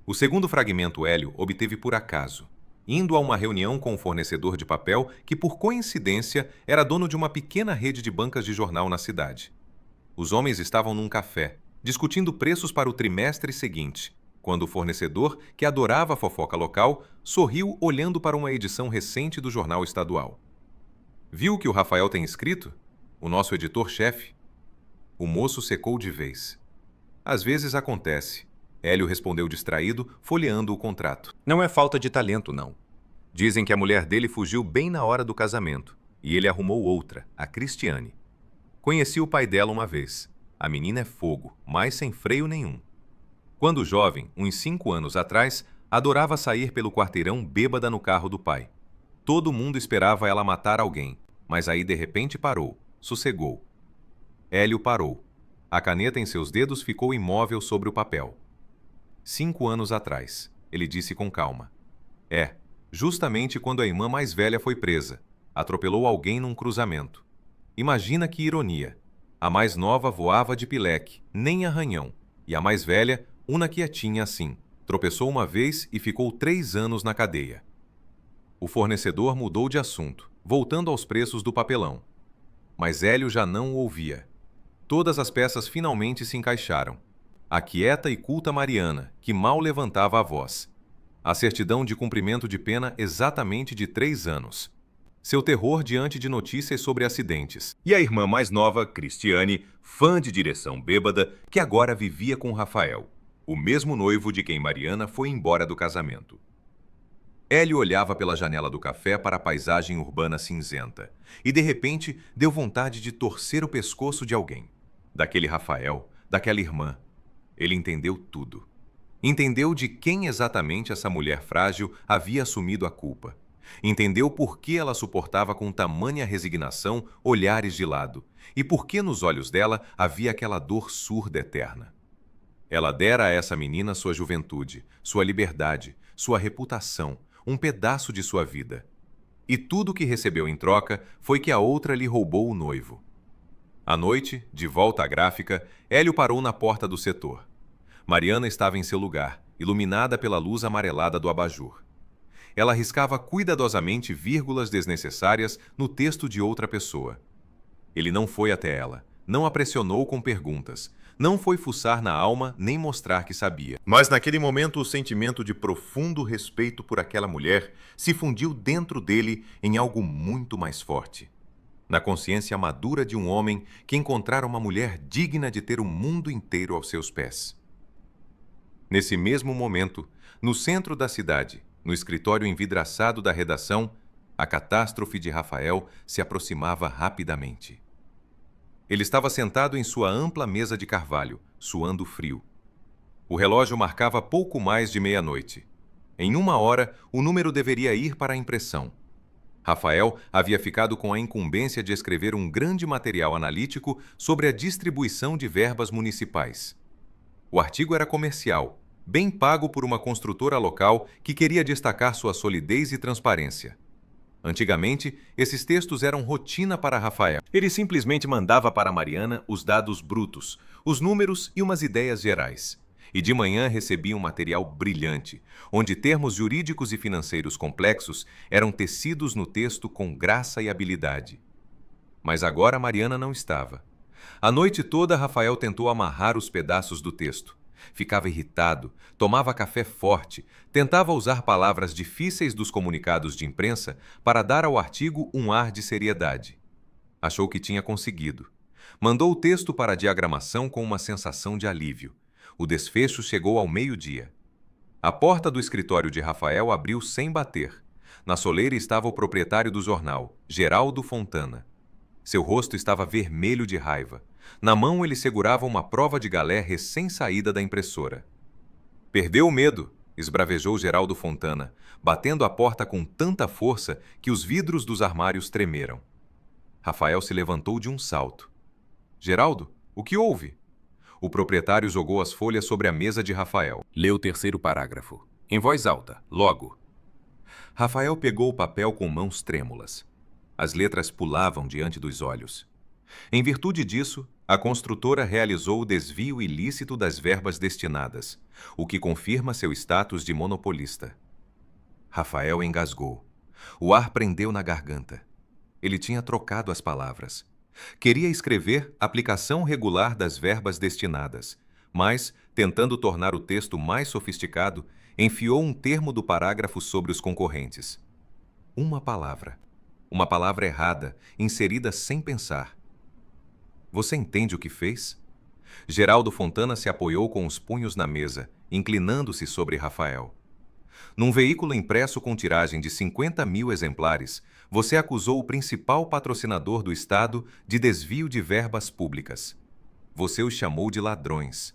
O segundo fragmento Hélio obteve por acaso, indo a uma reunião com um fornecedor de papel que, por coincidência, era dono de uma pequena rede de bancas de jornal na cidade. Os homens estavam num café, discutindo preços para o trimestre seguinte, quando o fornecedor, que adorava a fofoca local, sorriu olhando para uma edição recente do jornal estadual. Viu o que o Rafael tem escrito? O nosso editor-chefe. O moço secou de vez. Às vezes acontece. Hélio respondeu distraído, folheando o contrato. Não é falta de talento, não. Dizem que a mulher dele fugiu bem na hora do casamento, e ele arrumou outra, a Cristiane. Conheci o pai dela uma vez. A menina é fogo, mas sem freio nenhum. Quando jovem, uns 5 anos atrás, adorava sair pelo quarteirão bêbada no carro do pai. Todo mundo esperava ela matar alguém, mas aí de repente parou, sossegou. Hélio parou. A caneta em seus dedos ficou imóvel sobre o papel. 5 anos atrás, ele disse com calma. Justamente quando a irmã mais velha foi presa. Atropelou alguém num cruzamento. Imagina que ironia. A mais nova voava de pileque, nem arranhão. E a mais velha, uma quietinha assim. Tropeçou uma vez e ficou 3 anos na cadeia. O fornecedor mudou de assunto, voltando aos preços do papelão. Mas Hélio já não o ouvia. Todas as peças finalmente se encaixaram. A quieta e culta Mariana, que mal levantava a voz. A certidão de cumprimento de pena exatamente de 3 anos. Seu terror diante de notícias sobre acidentes. E a irmã mais nova, Cristiane, fã de direção bêbada, que agora vivia com Rafael, o mesmo noivo de quem Mariana foi embora do casamento. Hélio olhava pela janela do café para a paisagem urbana cinzenta e, de repente, deu vontade de torcer o pescoço de alguém. Daquele Rafael, daquela irmã. Ele entendeu tudo. Entendeu de quem exatamente essa mulher frágil havia assumido a culpa. Entendeu por que ela suportava com tamanha resignação olhares de lado e por que nos olhos dela havia aquela dor surda eterna. Ela dera a essa menina sua juventude, sua liberdade, sua reputação, um pedaço de sua vida. E tudo o que recebeu em troca foi que a outra lhe roubou o noivo. À noite, de volta à gráfica, Hélio parou na porta do setor. Mariana estava em seu lugar, iluminada pela luz amarelada do abajur. Ela riscava cuidadosamente vírgulas desnecessárias no texto de outra pessoa. Ele não foi até ela, não a pressionou com perguntas, não foi fuçar na alma nem mostrar que sabia. Mas naquele momento o sentimento de profundo respeito por aquela mulher se fundiu dentro dele em algo muito mais forte. Na consciência madura de um homem que encontrara uma mulher digna de ter o mundo inteiro aos seus pés. Nesse mesmo momento, no centro da cidade, no escritório envidraçado da redação, a catástrofe de Rafael se aproximava rapidamente. Ele estava sentado em sua ampla mesa de carvalho, suando frio. O relógio marcava pouco mais de meia-noite. Em 1 hora, o número deveria ir para a impressão. Rafael havia ficado com a incumbência de escrever um grande material analítico sobre a distribuição de verbas municipais. O artigo era comercial, bem pago por uma construtora local que queria destacar sua solidez e transparência. Antigamente, esses textos eram rotina para Rafael. Ele simplesmente mandava para Mariana os dados brutos, os números e umas ideias gerais. E de manhã recebia um material brilhante, onde termos jurídicos e financeiros complexos eram tecidos no texto com graça e habilidade. Mas agora Mariana não estava. A noite toda Rafael tentou amarrar os pedaços do texto. Ficava irritado, tomava café forte, tentava usar palavras difíceis dos comunicados de imprensa para dar ao artigo um ar de seriedade. Achou que tinha conseguido. Mandou o texto para a diagramação com uma sensação de alívio. O desfecho chegou ao meio-dia. A porta do escritório de Rafael abriu sem bater. Na soleira estava o proprietário do jornal, Geraldo Fontana. Seu rosto estava vermelho de raiva. Na mão ele segurava uma prova de galé recém-saída da impressora. Perdeu o medo, esbravejou Geraldo Fontana, batendo a porta com tanta força que os vidros dos armários tremeram. Rafael se levantou de um salto. Geraldo, o que houve? O proprietário jogou as folhas sobre a mesa de Rafael. Lê o 3º parágrafo. Em voz alta, logo. Rafael pegou o papel com mãos trêmulas. As letras pulavam diante dos olhos. Em virtude disso, a construtora realizou o desvio ilícito das verbas destinadas, o que confirma seu status de monopolista. Rafael engasgou. O ar prendeu na garganta. Ele tinha trocado as palavras. Queria escrever aplicação regular das verbas destinadas, mas, tentando tornar o texto mais sofisticado, enfiou um termo do parágrafo sobre os concorrentes. Uma palavra errada, inserida sem pensar. Você entende o que fez? Geraldo Fontana se apoiou com os punhos na mesa, inclinando-se sobre Rafael. Num veículo impresso com tiragem de 50.000 exemplares, você acusou o principal patrocinador do Estado de desvio de verbas públicas. Você os chamou de ladrões.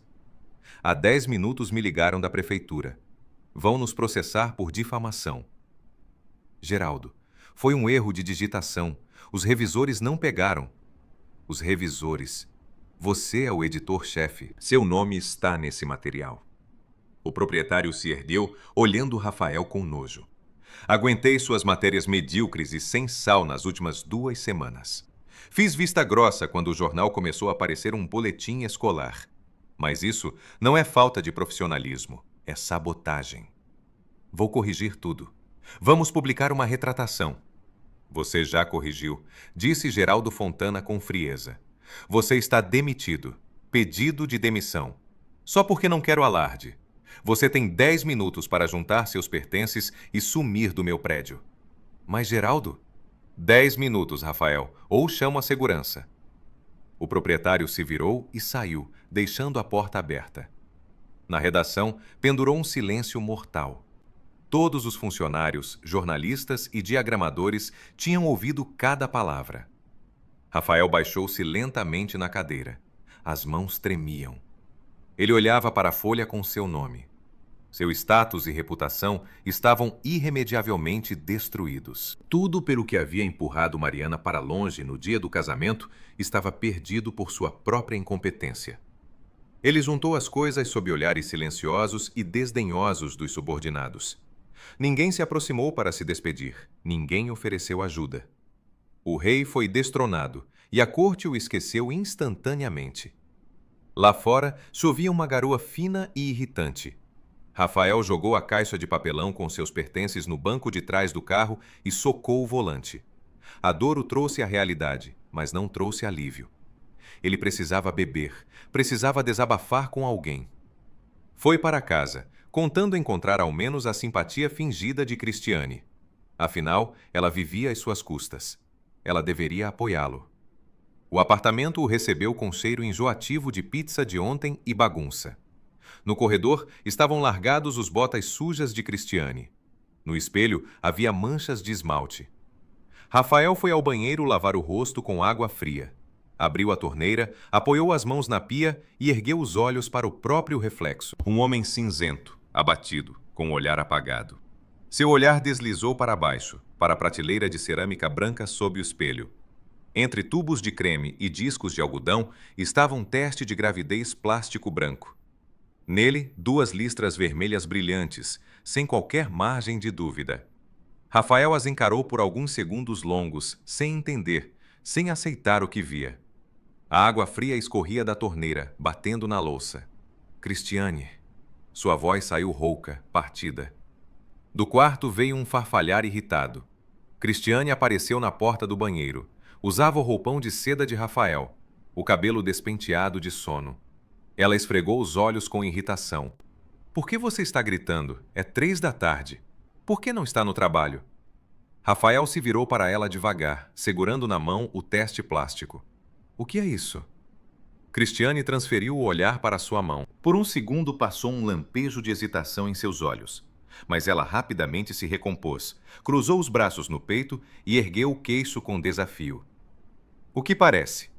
Há 10 minutos me ligaram da prefeitura. Vão nos processar por difamação. Geraldo, foi um erro de digitação. Os revisores não pegaram. Os revisores. Você é o editor-chefe. Seu nome está nesse material. O proprietário se ergueu, olhando Rafael com nojo. Aguentei suas matérias medíocres e sem sal nas últimas 2 semanas. Fiz vista grossa quando o jornal começou a aparecer um boletim escolar. Mas isso não é falta de profissionalismo, é sabotagem. Vou corrigir tudo. Vamos publicar uma retratação. Você já corrigiu, disse Geraldo Fontana com frieza. Você está demitido. Pedido de demissão. Só porque não quero alarde. Você tem 10 minutos para juntar seus pertences e sumir do meu prédio. Mas, Geraldo? 10 minutos, Rafael, ou chamo a segurança. O proprietário se virou e saiu, deixando a porta aberta. Na redação, pendurou um silêncio mortal. Todos os funcionários, jornalistas e diagramadores tinham ouvido cada palavra. Rafael baixou-se lentamente na cadeira. As mãos tremiam. Ele olhava para a folha com seu nome. Seu status e reputação estavam irremediavelmente destruídos. Tudo pelo que havia empurrado Mariana para longe no dia do casamento estava perdido por sua própria incompetência. Ele juntou as coisas sob olhares silenciosos e desdenhosos dos subordinados. Ninguém se aproximou para se despedir. Ninguém ofereceu ajuda. O rei foi destronado e a corte o esqueceu instantaneamente. Lá fora, chovia uma garoa fina e irritante. Rafael jogou a caixa de papelão com seus pertences no banco de trás do carro e socou o volante. A dor o trouxe à realidade, mas não trouxe alívio. Ele precisava beber, precisava desabafar com alguém. Foi para casa, contando encontrar ao menos a simpatia fingida de Cristiane. Afinal, ela vivia às suas custas. Ela deveria apoiá-lo. O apartamento o recebeu com cheiro enjoativo de pizza de ontem e bagunça. No corredor estavam largados os botas sujas de Cristiane. No espelho havia manchas de esmalte. Rafael foi ao banheiro lavar o rosto com água fria. Abriu a torneira, apoiou as mãos na pia e ergueu os olhos para o próprio reflexo. Um homem cinzento, abatido, com o olhar apagado. Seu olhar deslizou para baixo, para a prateleira de cerâmica branca sob o espelho. Entre tubos de creme e discos de algodão estava um teste de gravidez plástico branco. Nele, 2 listras vermelhas brilhantes, sem qualquer margem de dúvida. Rafael as encarou por alguns segundos longos, sem entender, sem aceitar o que via. A água fria escorria da torneira, batendo na louça. Cristiane. Sua voz saiu rouca, partida. Do quarto veio um farfalhar irritado. Cristiane apareceu na porta do banheiro. Usava o roupão de seda de Rafael, o cabelo despenteado de sono. Ela esfregou os olhos com irritação. Por que você está gritando? É 3 da tarde. Por que não está no trabalho? Rafael se virou para ela devagar, segurando na mão o teste plástico. O que é isso? Cristiane transferiu o olhar para sua mão. Por um segundo passou um lampejo de hesitação em seus olhos. Mas ela rapidamente se recompôs, cruzou os braços no peito e ergueu o queixo com desafio. O que parece?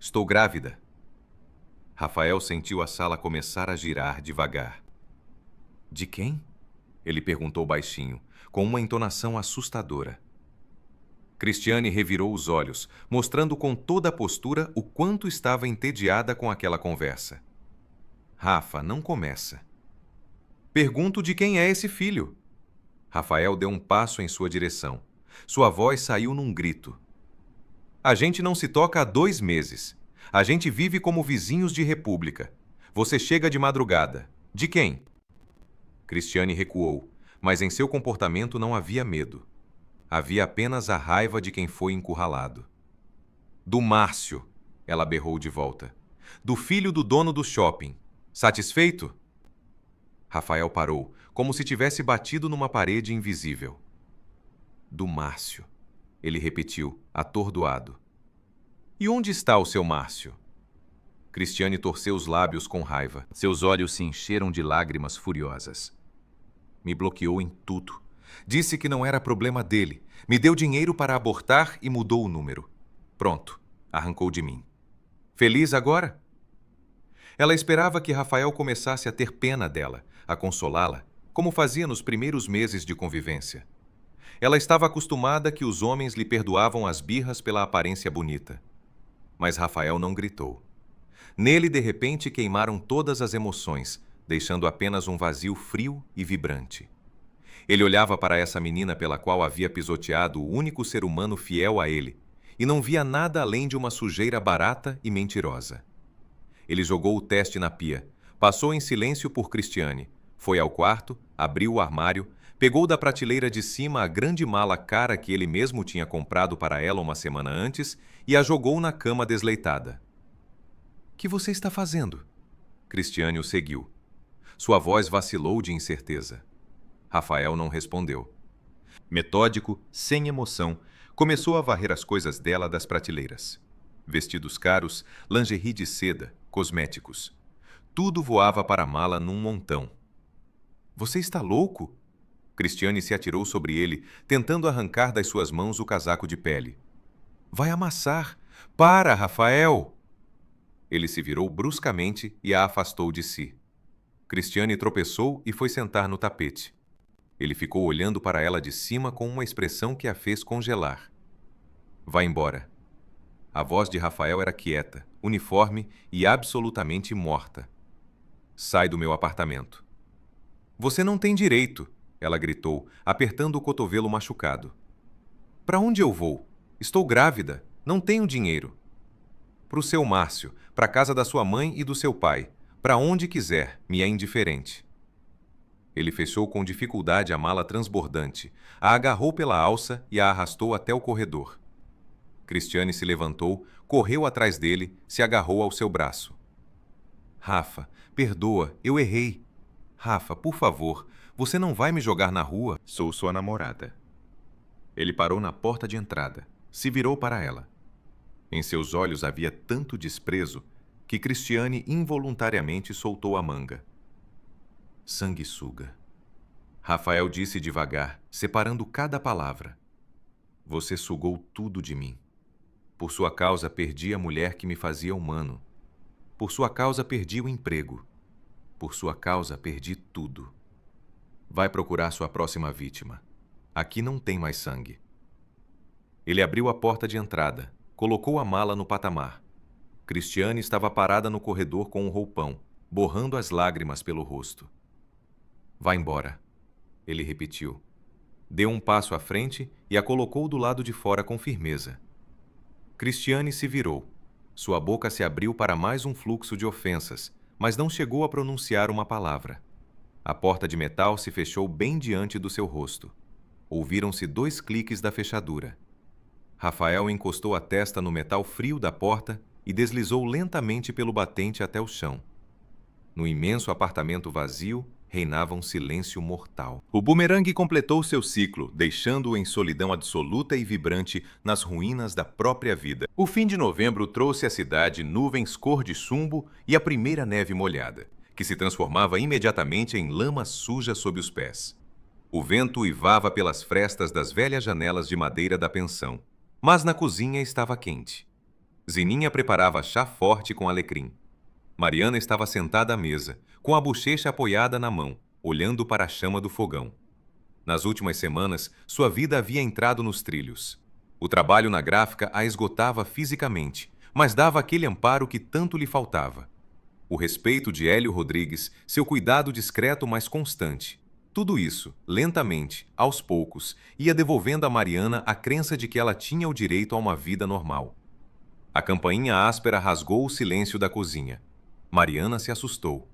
Estou grávida. Rafael sentiu a sala começar a girar devagar. De quem? Ele perguntou baixinho, com uma entonação assustadora. Cristiane revirou os olhos, mostrando com toda a postura o quanto estava entediada com aquela conversa. Rafa, não começa. Pergunto de quem é esse filho. Rafael deu um passo em sua direção. Sua voz saiu num grito. A gente não se toca há 2 meses. A gente vive como vizinhos de república. Você chega de madrugada. De quem? Cristiane recuou, mas em seu comportamento não havia medo. Havia apenas a raiva de quem foi encurralado. Do Márcio, ela berrou de volta. Do filho do dono do shopping. Satisfeito? Rafael parou, como se tivesse batido numa parede invisível. Do Márcio, ele repetiu, atordoado. E onde está o seu Márcio? Cristiane torceu os lábios com raiva. Seus olhos se encheram de lágrimas furiosas. Me bloqueou em tudo. Disse que não era problema dele. Me deu dinheiro para abortar e mudou o número. Pronto, arrancou de mim. Feliz agora? Ela esperava que Rafael começasse a ter pena dela, a consolá-la, como fazia nos primeiros meses de convivência. Ela estava acostumada que os homens lhe perdoavam as birras pela aparência bonita. Mas Rafael não gritou. Nele, de repente, queimaram todas as emoções, deixando apenas um vazio frio e vibrante. Ele olhava para essa menina pela qual havia pisoteado o único ser humano fiel a ele, e não via nada além de uma sujeira barata e mentirosa. Ele jogou o teste na pia, passou em silêncio por Cristiane, foi ao quarto, abriu o armário, pegou da prateleira de cima a grande mala cara que ele mesmo tinha comprado para ela uma semana antes e a jogou na cama desleitada. — Que você está fazendo? Cristiane o seguiu. Sua voz vacilou de incerteza. Rafael não respondeu. Metódico, sem emoção, começou a varrer as coisas dela das prateleiras. Vestidos caros, lingerie de seda, cosméticos. Tudo voava para a mala num montão. — Você está louco? Cristiane se atirou sobre ele, tentando arrancar das suas mãos o casaco de pele. — Vai amassar! Para, Rafael! Ele se virou bruscamente e a afastou de si. Cristiane tropeçou e foi sentar no tapete. Ele ficou olhando para ela de cima com uma expressão que a fez congelar. — Vá embora. A voz de Rafael era quieta, uniforme e absolutamente morta. — Sai do meu apartamento. — Você não tem direito! Ela gritou, apertando o cotovelo machucado. — Para onde eu vou? Estou grávida. Não tenho dinheiro. — Para o seu Márcio, para a casa da sua mãe e do seu pai. Para onde quiser, me é indiferente. Ele fechou com dificuldade a mala transbordante, a agarrou pela alça e a arrastou até o corredor. Cristiane se levantou, correu atrás dele, se agarrou ao seu braço. — Rafa, perdoa, eu errei. Rafa, por favor, você não vai me jogar na rua? Sou sua namorada. Ele parou na porta de entrada, se virou para ela. Em seus olhos havia tanto desprezo que Cristiane involuntariamente soltou a manga. — Sanguessuga. Rafael disse devagar, separando cada palavra. — Você sugou tudo de mim. Por sua causa perdi a mulher que me fazia humano. Por sua causa perdi o emprego. Por sua causa perdi tudo. Vai procurar sua próxima vítima. Aqui não tem mais sangue. Ele abriu a porta de entrada, colocou a mala no patamar. Cristiane estava parada no corredor com um roupão, borrando as lágrimas pelo rosto. — Vá embora, ele repetiu. Deu um passo à frente e a colocou do lado de fora com firmeza. Cristiane se virou. Sua boca se abriu para mais um fluxo de ofensas, mas não chegou a pronunciar uma palavra. A porta de metal se fechou bem diante do seu rosto. Ouviram-se 2 cliques da fechadura. Rafael encostou a testa no metal frio da porta e deslizou lentamente pelo batente até o chão. No imenso apartamento vazio, reinava um silêncio mortal. O bumerangue completou seu ciclo, deixando-o em solidão absoluta e vibrante nas ruínas da própria vida. O fim de novembro trouxe à cidade nuvens cor de chumbo e a primeira neve molhada, que se transformava imediatamente em lama suja sob os pés. O vento uivava pelas frestas das velhas janelas de madeira da pensão, mas na cozinha estava quente. Zininha preparava chá forte com alecrim. Mariana estava sentada à mesa, com a bochecha apoiada na mão, olhando para a chama do fogão. Nas últimas semanas, sua vida havia entrado nos trilhos. O trabalho na gráfica a esgotava fisicamente, mas dava aquele amparo que tanto lhe faltava. O respeito de Hélio Rodrigues, seu cuidado discreto mas constante. Tudo isso, lentamente, aos poucos, ia devolvendo a Mariana a crença de que ela tinha o direito a uma vida normal. A campainha áspera rasgou o silêncio da cozinha. Mariana se assustou.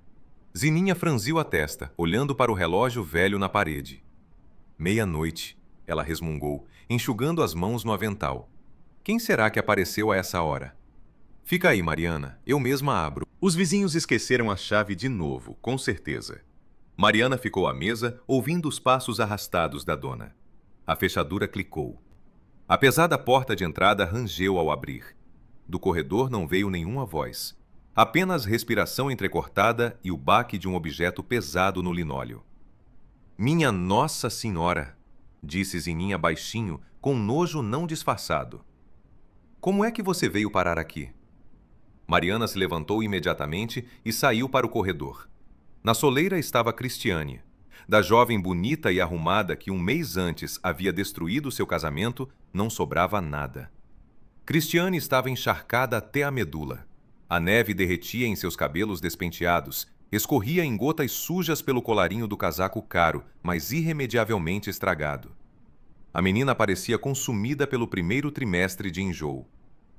Zininha franziu a testa, olhando para o relógio velho na parede. 00:30, ela resmungou, enxugando as mãos no avental. Quem será que apareceu a essa hora? Fica aí, Mariana, eu mesma abro. Os vizinhos esqueceram a chave de novo, com certeza. Mariana ficou à mesa, ouvindo os passos arrastados da dona. A fechadura clicou. A pesada porta de entrada rangeu ao abrir. Do corredor não veio nenhuma voz. Apenas respiração entrecortada e o baque de um objeto pesado no linóleo. Minha Nossa Senhora! Disse Zininha baixinho, com nojo não disfarçado. Como é que você veio parar aqui? Mariana se levantou imediatamente e saiu para o corredor. Na soleira estava Cristiane. Da jovem bonita e arrumada que um mês antes havia destruído seu casamento, não sobrava nada. Cristiane estava encharcada até a medula. A neve derretia em seus cabelos despenteados, escorria em gotas sujas pelo colarinho do casaco caro, mas irremediavelmente estragado. A menina parecia consumida pelo primeiro trimestre de enjoo.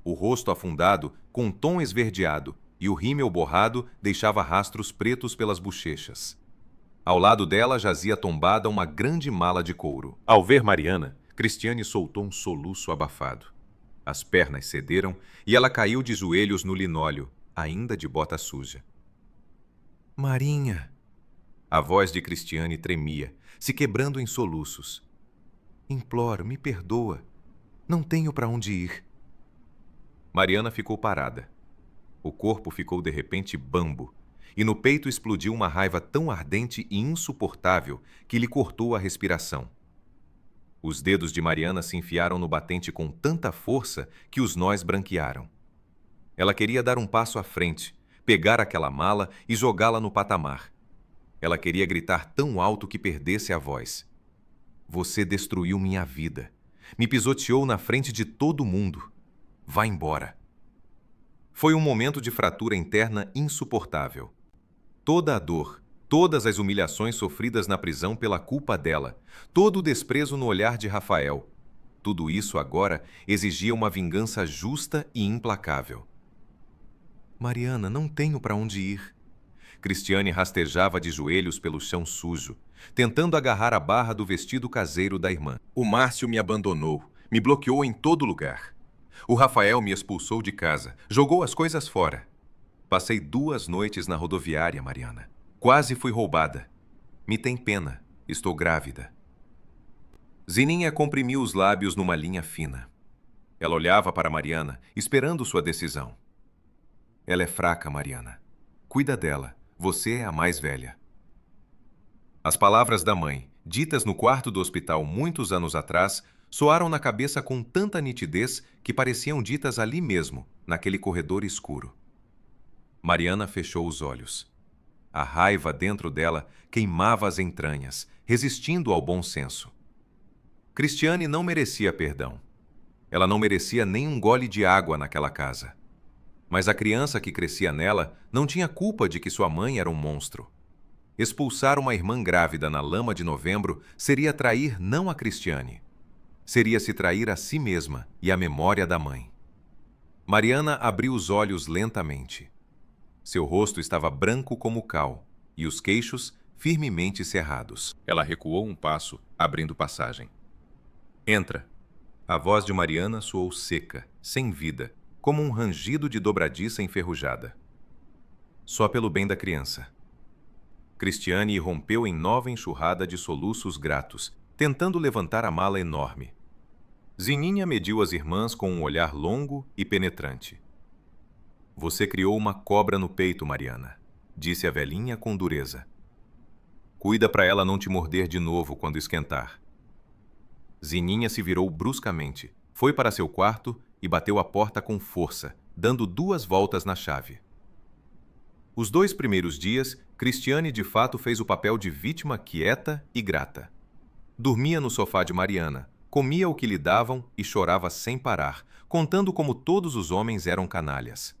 O rosto afundado, com um tom esverdeado, e o rímel borrado deixava rastros pretos pelas bochechas. Ao lado dela jazia tombada uma grande mala de couro. Ao ver Mariana, Cristiane soltou um soluço abafado. As pernas cederam e ela caiu de joelhos no linóleo, ainda de bota suja. Marinha! A voz de Cristiane tremia, se quebrando em soluços. Imploro, me perdoa. Não tenho para onde ir. Mariana ficou parada. O corpo ficou de repente bambo, e no peito explodiu uma raiva tão ardente e insuportável que lhe cortou a respiração. Os dedos de Mariana se enfiaram no batente com tanta força que os nós branquearam. Ela queria dar um passo à frente, pegar aquela mala e jogá-la no patamar. Ela queria gritar tão alto que perdesse a voz. Você destruiu minha vida. Me pisoteou na frente de todo mundo. Vá embora. Foi um momento de fratura interna insuportável. Toda a dor, todas as humilhações sofridas na prisão pela culpa dela, todo o desprezo no olhar de Rafael, tudo isso agora exigia uma vingança justa e implacável. Mariana, não tenho para onde ir. Cristiane rastejava de joelhos pelo chão sujo, tentando agarrar a barra do vestido caseiro da irmã. O Márcio me abandonou, me bloqueou em todo lugar. O Rafael me expulsou de casa, jogou as coisas fora. Passei 2 noites na rodoviária, Mariana. Quase fui roubada. Me tem pena. Estou grávida. Zininha comprimiu os lábios numa linha fina. Ela olhava para Mariana, esperando sua decisão. Ela é fraca, Mariana. Cuida dela. Você é a mais velha. As palavras da mãe, ditas no quarto do hospital muitos anos atrás, soaram na cabeça com tanta nitidez que pareciam ditas ali mesmo, naquele corredor escuro. Mariana fechou os olhos. A raiva dentro dela queimava as entranhas, resistindo ao bom senso. Cristiane não merecia perdão. Ela não merecia nem um gole de água naquela casa. Mas a criança que crescia nela não tinha culpa de que sua mãe era um monstro. Expulsar uma irmã grávida na lama de novembro seria trair não a Cristiane. Seria se trair a si mesma e a memória da mãe. Mariana abriu os olhos lentamente. Seu rosto estava branco como cal, e os queixos firmemente cerrados. Ela recuou um passo, abrindo passagem. Entra. A voz de Mariana soou seca, sem vida, como um rangido de dobradiça enferrujada. Só pelo bem da criança. Cristiane irrompeu em nova enxurrada de soluços gratos, tentando levantar a mala enorme. Zininha mediu as irmãs com um olhar longo e penetrante. Você criou uma cobra no peito, Mariana, disse a velhinha com dureza. Cuida para ela não te morder de novo quando esquentar. Zininha se virou bruscamente, foi para seu quarto e bateu a porta com força, dando 2 voltas na chave. Os 2 primeiros dias, Cristiane de fato fez o papel de vítima quieta e grata. Dormia no sofá de Mariana, comia o que lhe davam e chorava sem parar, contando como todos os homens eram canalhas.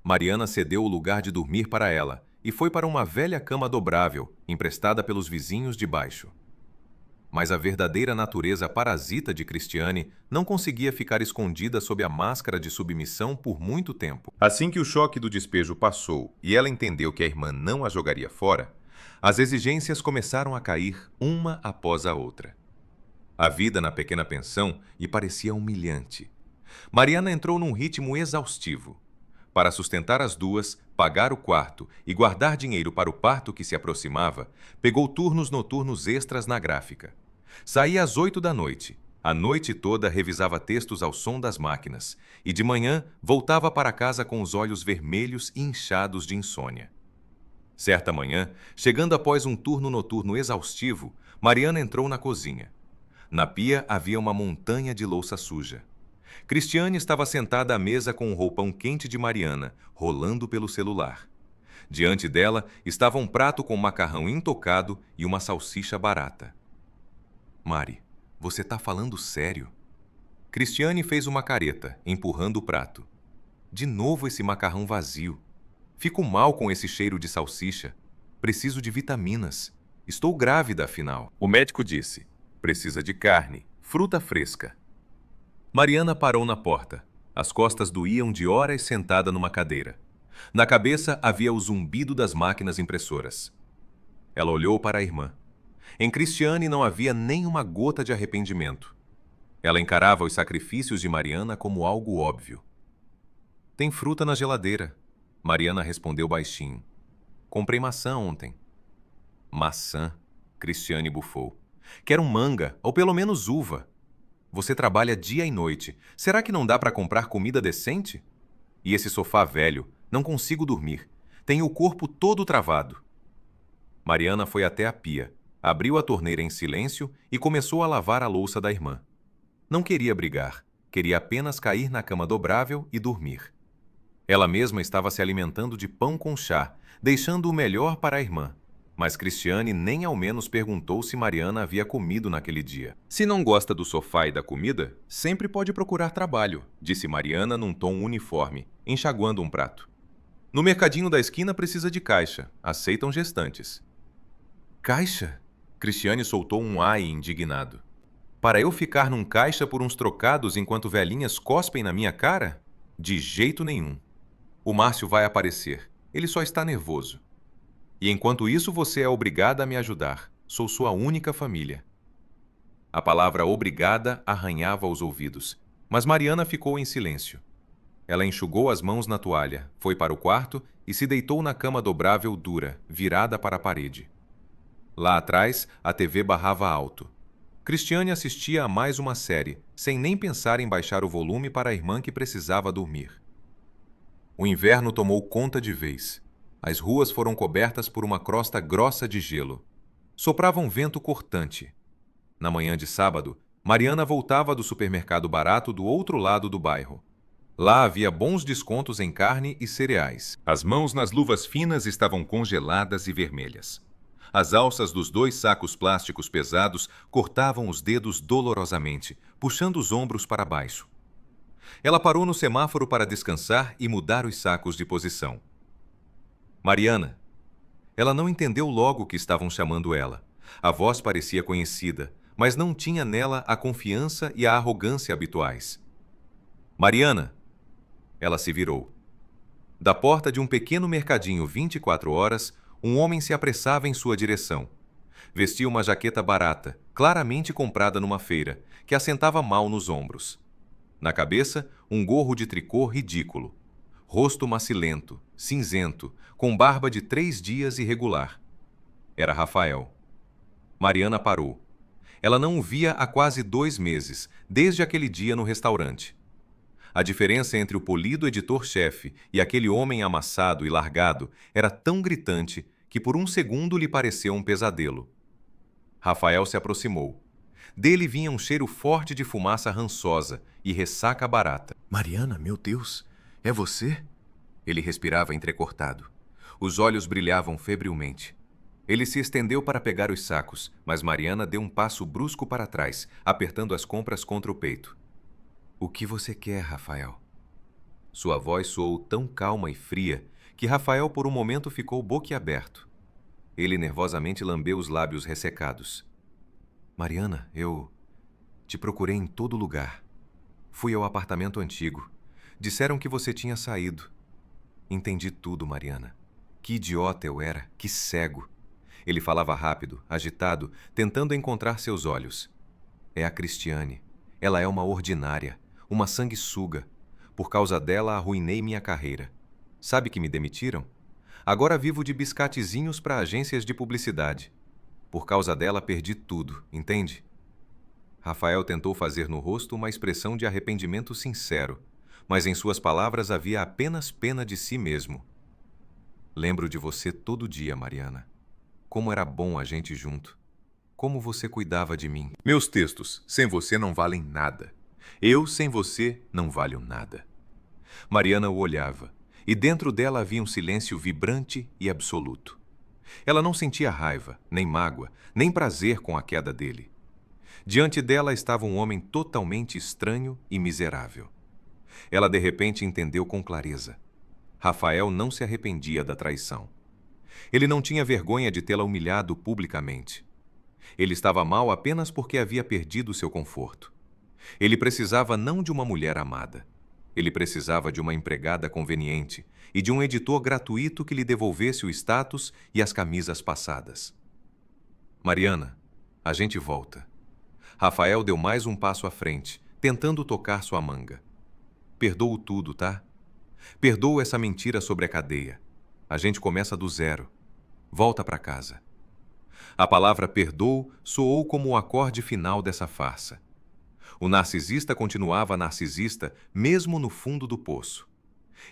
Mariana cedeu o lugar de dormir para ela e foi para uma velha cama dobrável, emprestada pelos vizinhos de baixo. Mas a verdadeira natureza parasita de Cristiane não conseguia ficar escondida sob a máscara de submissão por muito tempo. Assim que o choque do despejo passou e ela entendeu que a irmã não a jogaria fora, as exigências começaram a cair uma após a outra. A vida na pequena pensão lhe parecia humilhante. Mariana entrou num ritmo exaustivo. Para sustentar as 2, pagar o quarto e guardar dinheiro para o parto que se aproximava, pegou turnos noturnos extras na gráfica. Saía às 8 da noite, A noite toda revisava textos ao som das máquinas e de manhã voltava para casa com os olhos vermelhos e inchados de insônia. Certa manhã, chegando após um turno noturno exaustivo, Mariana entrou na cozinha. Na pia havia uma montanha de louça suja. Cristiane estava sentada à mesa com um roupão quente de Mariana, rolando pelo celular. Diante dela estava um prato com macarrão intocado e uma salsicha barata. Mari, você tá falando sério? Cristiane fez uma careta, empurrando o prato. De novo esse macarrão vazio. Fico mal com esse cheiro de salsicha. Preciso de vitaminas. Estou grávida, afinal. O médico disse: precisa de carne, fruta fresca. Mariana parou na porta. As costas doíam de horas sentada numa cadeira. Na cabeça havia o zumbido das máquinas impressoras. Ela olhou para a irmã. Em Cristiane não havia nem uma gota de arrependimento. Ela encarava os sacrifícios de Mariana como algo óbvio. Tem fruta na geladeira, Mariana respondeu baixinho. Comprei maçã ontem. Maçã, Cristiane bufou. Quero manga, ou pelo menos uva. Você trabalha dia e noite. Será que não dá para comprar comida decente? E esse sofá velho, não consigo dormir. Tenho o corpo todo travado. Mariana foi até a pia, abriu a torneira em silêncio e começou a lavar a louça da irmã. Não queria brigar, queria apenas cair na cama dobrável e dormir. Ela mesma estava se alimentando de pão com chá, deixando o melhor para a irmã. Mas Cristiane nem ao menos perguntou se Mariana havia comido naquele dia. Se não gosta do sofá e da comida, sempre pode procurar trabalho, disse Mariana num tom uniforme, enxaguando um prato. No mercadinho da esquina precisa de caixa, aceitam gestantes. Caixa? Cristiane soltou um ai indignado. Para eu ficar num caixa por uns trocados enquanto velhinhas cospem na minha cara? De jeito nenhum. O Márcio vai aparecer. Ele só está nervoso. E enquanto isso você é obrigada a me ajudar. Sou sua única família. A palavra obrigada arranhava os ouvidos, mas Mariana ficou em silêncio. Ela enxugou as mãos na toalha, foi para o quarto e se deitou na cama dobrável dura, virada para a parede. Lá atrás, a TV barrava alto. Cristiane assistia a mais uma série, sem nem pensar em baixar o volume para a irmã que precisava dormir. O inverno tomou conta de vez. As ruas foram cobertas por uma crosta grossa de gelo. Soprava um vento cortante. Na manhã de sábado, Mariana voltava do supermercado barato do outro lado do bairro. Lá havia bons descontos em carne e cereais. As mãos nas luvas finas estavam congeladas e vermelhas. As alças dos 2 sacos plásticos pesados cortavam os dedos dolorosamente, puxando os ombros para baixo. Ela parou no semáforo para descansar e mudar os sacos de posição. Mariana. Ela não entendeu logo que estavam chamando ela. A voz parecia conhecida, mas não tinha nela a confiança e a arrogância habituais. Mariana. Ela se virou. Da porta de um pequeno mercadinho 24 horas, um homem se apressava em sua direção. Vestia uma jaqueta barata, claramente comprada numa feira, que assentava mal nos ombros. Na cabeça, um gorro de tricô ridículo. Rosto macilento, cinzento, com barba de 3 dias irregular. Era Rafael. Mariana parou. Ela não o via há quase 2 meses, desde aquele dia no restaurante. A diferença entre o polido editor-chefe e aquele homem amassado e largado era tão gritante que por um segundo lhe pareceu um pesadelo. Rafael se aproximou. Dele vinha um cheiro forte de fumaça rançosa e ressaca barata. Mariana, meu Deus, é você? Ele respirava entrecortado. Os olhos brilhavam febrilmente. Ele se estendeu para pegar os sacos, mas Mariana deu um passo brusco para trás, apertando as compras contra o peito. O que você quer, Rafael? Sua voz soou tão calma e fria que Rafael por um momento ficou boquiaberto. Ele nervosamente lambeu os lábios ressecados. Mariana, eu te procurei em todo lugar. Fui ao apartamento antigo. Disseram que você tinha saído. Entendi tudo, Mariana. Que idiota eu era, que cego. Ele falava rápido, agitado, tentando encontrar seus olhos. É a Cristiane. Ela é uma ordinária, uma sanguessuga. Por causa dela, arruinei minha carreira. Sabe que me demitiram? Agora vivo de biscatezinhos para agências de publicidade. Por causa dela, perdi tudo, entende? Rafael tentou fazer no rosto uma expressão de arrependimento sincero, mas em suas palavras havia apenas pena de si mesmo. Lembro de você todo dia, Mariana. Como era bom a gente junto. Como você cuidava de mim. Meus textos, sem você não valem nada. Eu, sem você, não valho nada. Mariana o olhava, e dentro dela havia um silêncio vibrante e absoluto. Ela não sentia raiva, nem mágoa, nem prazer com a queda dele. Diante dela estava um homem totalmente estranho e miserável. Ela de repente entendeu com clareza. Rafael não se arrependia da traição. Ele não tinha vergonha de tê-la humilhado publicamente. Ele estava mal apenas porque havia perdido seu conforto. Ele precisava não de uma mulher amada. Ele precisava de uma empregada conveniente e de um editor gratuito que lhe devolvesse o status e as camisas passadas. Mariana, a gente volta. Rafael deu mais um passo à frente, tentando tocar sua manga. Perdoo tudo, tá? Perdoo essa mentira sobre a cadeia. A gente começa do zero. Volta para casa. A palavra perdoo soou como o acorde final dessa farsa. O narcisista continuava narcisista mesmo no fundo do poço.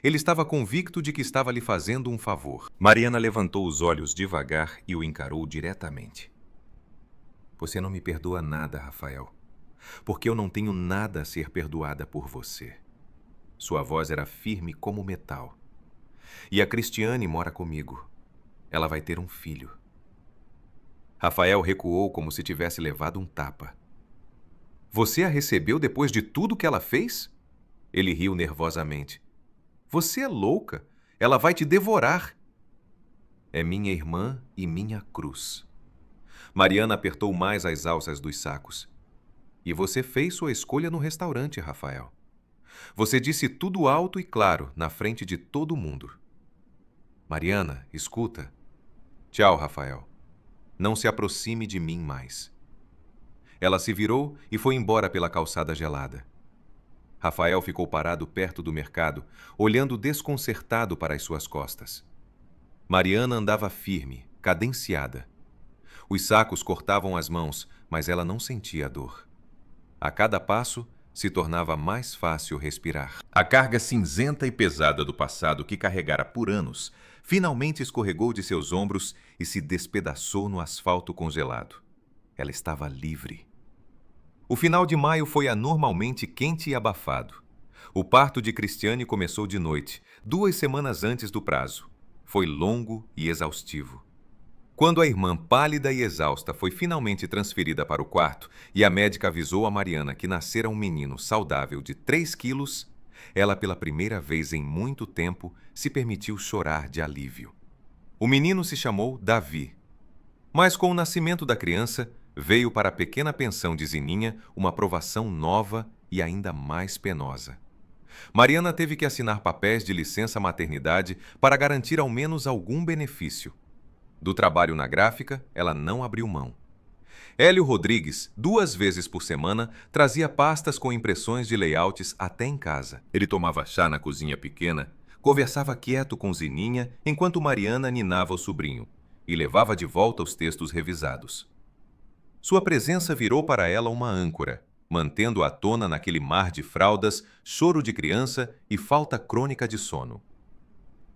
Ele estava convicto de que estava lhe fazendo um favor. Mariana levantou os olhos devagar e o encarou diretamente. Você não me perdoa nada, Rafael, porque eu não tenho nada a ser perdoada por você. Sua voz era firme como metal. E a Cristiane mora comigo. Ela vai ter um filho. Rafael recuou como se tivesse levado um tapa. Você a recebeu depois de tudo que ela fez? Ele riu nervosamente. Você é louca. Ela vai te devorar. É minha irmã e minha cruz. Mariana apertou mais as alças dos sacos. E você fez sua escolha no restaurante, Rafael. Você disse tudo alto e claro, na frente de todo mundo. Mariana, escuta. Tchau, Rafael. Não se aproxime de mim mais. Ela se virou e foi embora pela calçada gelada. Rafael ficou parado perto do mercado, olhando desconcertado para as suas costas. Mariana andava firme, cadenciada. Os sacos cortavam as mãos, mas ela não sentia a dor. A cada passo, se tornava mais fácil respirar. A carga cinzenta e pesada do passado que carregara por anos finalmente escorregou de seus ombros e se despedaçou no asfalto congelado. Ela estava livre. O final de maio foi anormalmente quente e abafado. O parto de Cristiane começou de noite, 2 semanas antes do prazo. Foi longo e exaustivo. Quando a irmã, pálida e exausta, foi finalmente transferida para o quarto e a médica avisou a Mariana que nascera um menino saudável de 3 quilos, ela, pela primeira vez em muito tempo, se permitiu chorar de alívio. O menino se chamou Davi. Mas com o nascimento da criança, veio para a pequena pensão de Zininha uma provação nova e ainda mais penosa. Mariana teve que assinar papéis de licença maternidade para garantir ao menos algum benefício. Do trabalho na gráfica, ela não abriu mão. Hélio Rodrigues, 2 vezes por semana, trazia pastas com impressões de layouts até em casa. Ele tomava chá na cozinha pequena, conversava quieto com Zininha enquanto Mariana ninava o sobrinho e levava de volta os textos revisados. Sua presença virou para ela uma âncora, mantendo-a à tona naquele mar de fraldas, choro de criança e falta crônica de sono.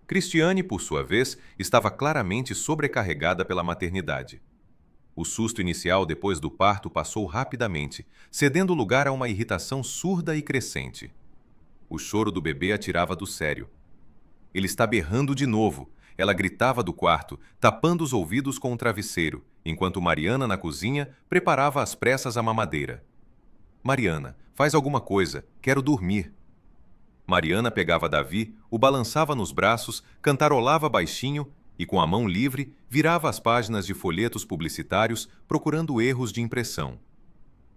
Cristiane, por sua vez, estava claramente sobrecarregada pela maternidade. O susto inicial depois do parto passou rapidamente, cedendo lugar a uma irritação surda e crescente. O choro do bebê a tirava do sério. Ele está berrando de novo. Ela gritava do quarto, tapando os ouvidos com o travesseiro, enquanto Mariana, na cozinha, preparava às pressas a mamadeira. Mariana, faz alguma coisa, quero dormir. Mariana pegava Davi, o balançava nos braços, cantarolava baixinho e, com a mão livre, virava as páginas de folhetos publicitários procurando erros de impressão.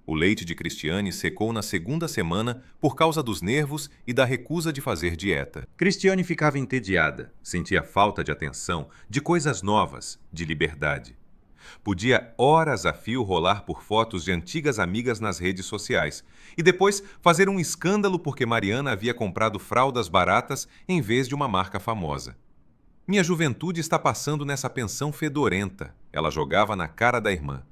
O leite de Cristiane secou na 2ª semana por causa dos nervos e da recusa de fazer dieta. Cristiane ficava entediada, sentia falta de atenção, de coisas novas, de liberdade. Podia horas a fio rolar por fotos de antigas amigas nas redes sociais e depois fazer um escândalo porque Mariana havia comprado fraldas baratas em vez de uma marca famosa. Minha juventude está passando nessa pensão fedorenta, ela jogava na cara da irmã.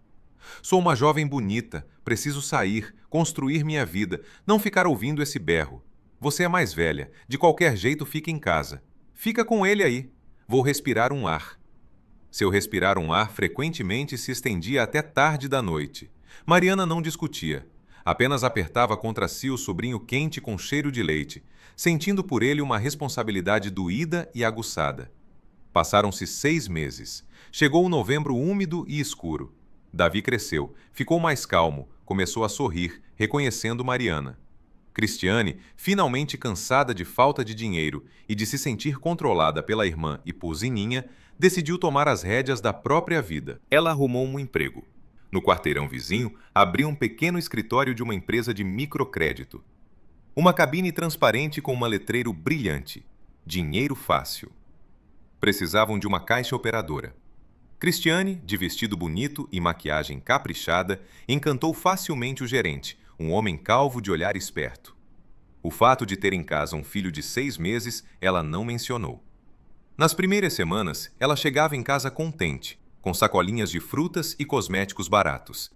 Sou uma jovem bonita, preciso sair, construir minha vida, não ficar ouvindo esse berro. Você é mais velha, de qualquer jeito fica em casa. Fica com ele aí. Vou respirar um ar. Seu respirar um ar frequentemente se estendia até tarde da noite. Mariana não discutia. Apenas apertava contra si o sobrinho quente com cheiro de leite, sentindo por ele uma responsabilidade doída e aguçada. Passaram-se 6 meses. Chegou o novembro úmido e escuro. Davi cresceu, ficou mais calmo, começou a sorrir, reconhecendo Mariana. Cristiane, finalmente cansada de falta de dinheiro e de se sentir controlada pela irmã e por Zininha, decidiu tomar as rédeas da própria vida. Ela arrumou um emprego. No quarteirão vizinho, abriu um pequeno escritório de uma empresa de microcrédito. Uma cabine transparente com um letreiro brilhante. Dinheiro fácil. Precisavam de uma caixa operadora. Cristiane, de vestido bonito e maquiagem caprichada, encantou facilmente o gerente, um homem calvo de olhar esperto. O fato de ter em casa um filho de 6 meses, ela não mencionou. Nas primeiras semanas, ela chegava em casa contente, com sacolinhas de frutas e cosméticos baratos.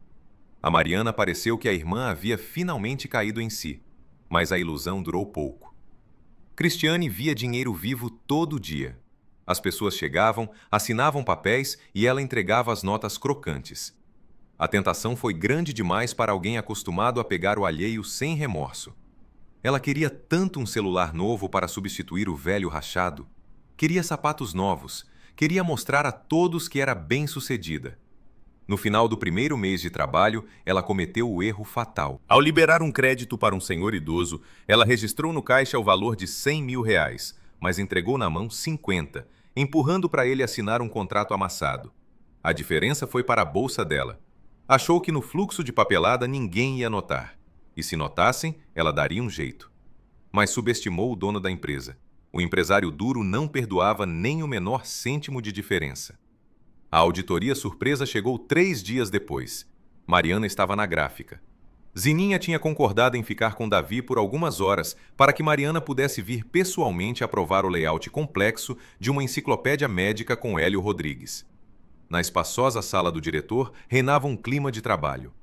A Mariana pareceu que a irmã havia finalmente caído em si, mas a ilusão durou pouco. Cristiane via dinheiro vivo todo dia. As pessoas chegavam, assinavam papéis e ela entregava as notas crocantes. A tentação foi grande demais para alguém acostumado a pegar o alheio sem remorso. Ela queria tanto um celular novo para substituir o velho rachado. Queria sapatos novos. Queria mostrar a todos que era bem-sucedida. No final do primeiro mês de trabalho, ela cometeu o erro fatal. Ao liberar um crédito para um senhor idoso, ela registrou no caixa o valor de R$100 mil, mas entregou na mão 50, empurrando para ele assinar um contrato amassado. A diferença foi para a bolsa dela. Achou que no fluxo de papelada ninguém ia notar. E se notassem, ela daria um jeito. Mas subestimou o dono da empresa. O empresário duro não perdoava nem o menor cêntimo de diferença. A auditoria surpresa chegou 3 dias depois. Mariana estava na gráfica. Zininha tinha concordado em ficar com Davi por algumas horas para que Mariana pudesse vir pessoalmente aprovar o layout complexo de uma enciclopédia médica com Hélio Rodrigues. Na espaçosa sala do diretor reinava um clima de trabalho.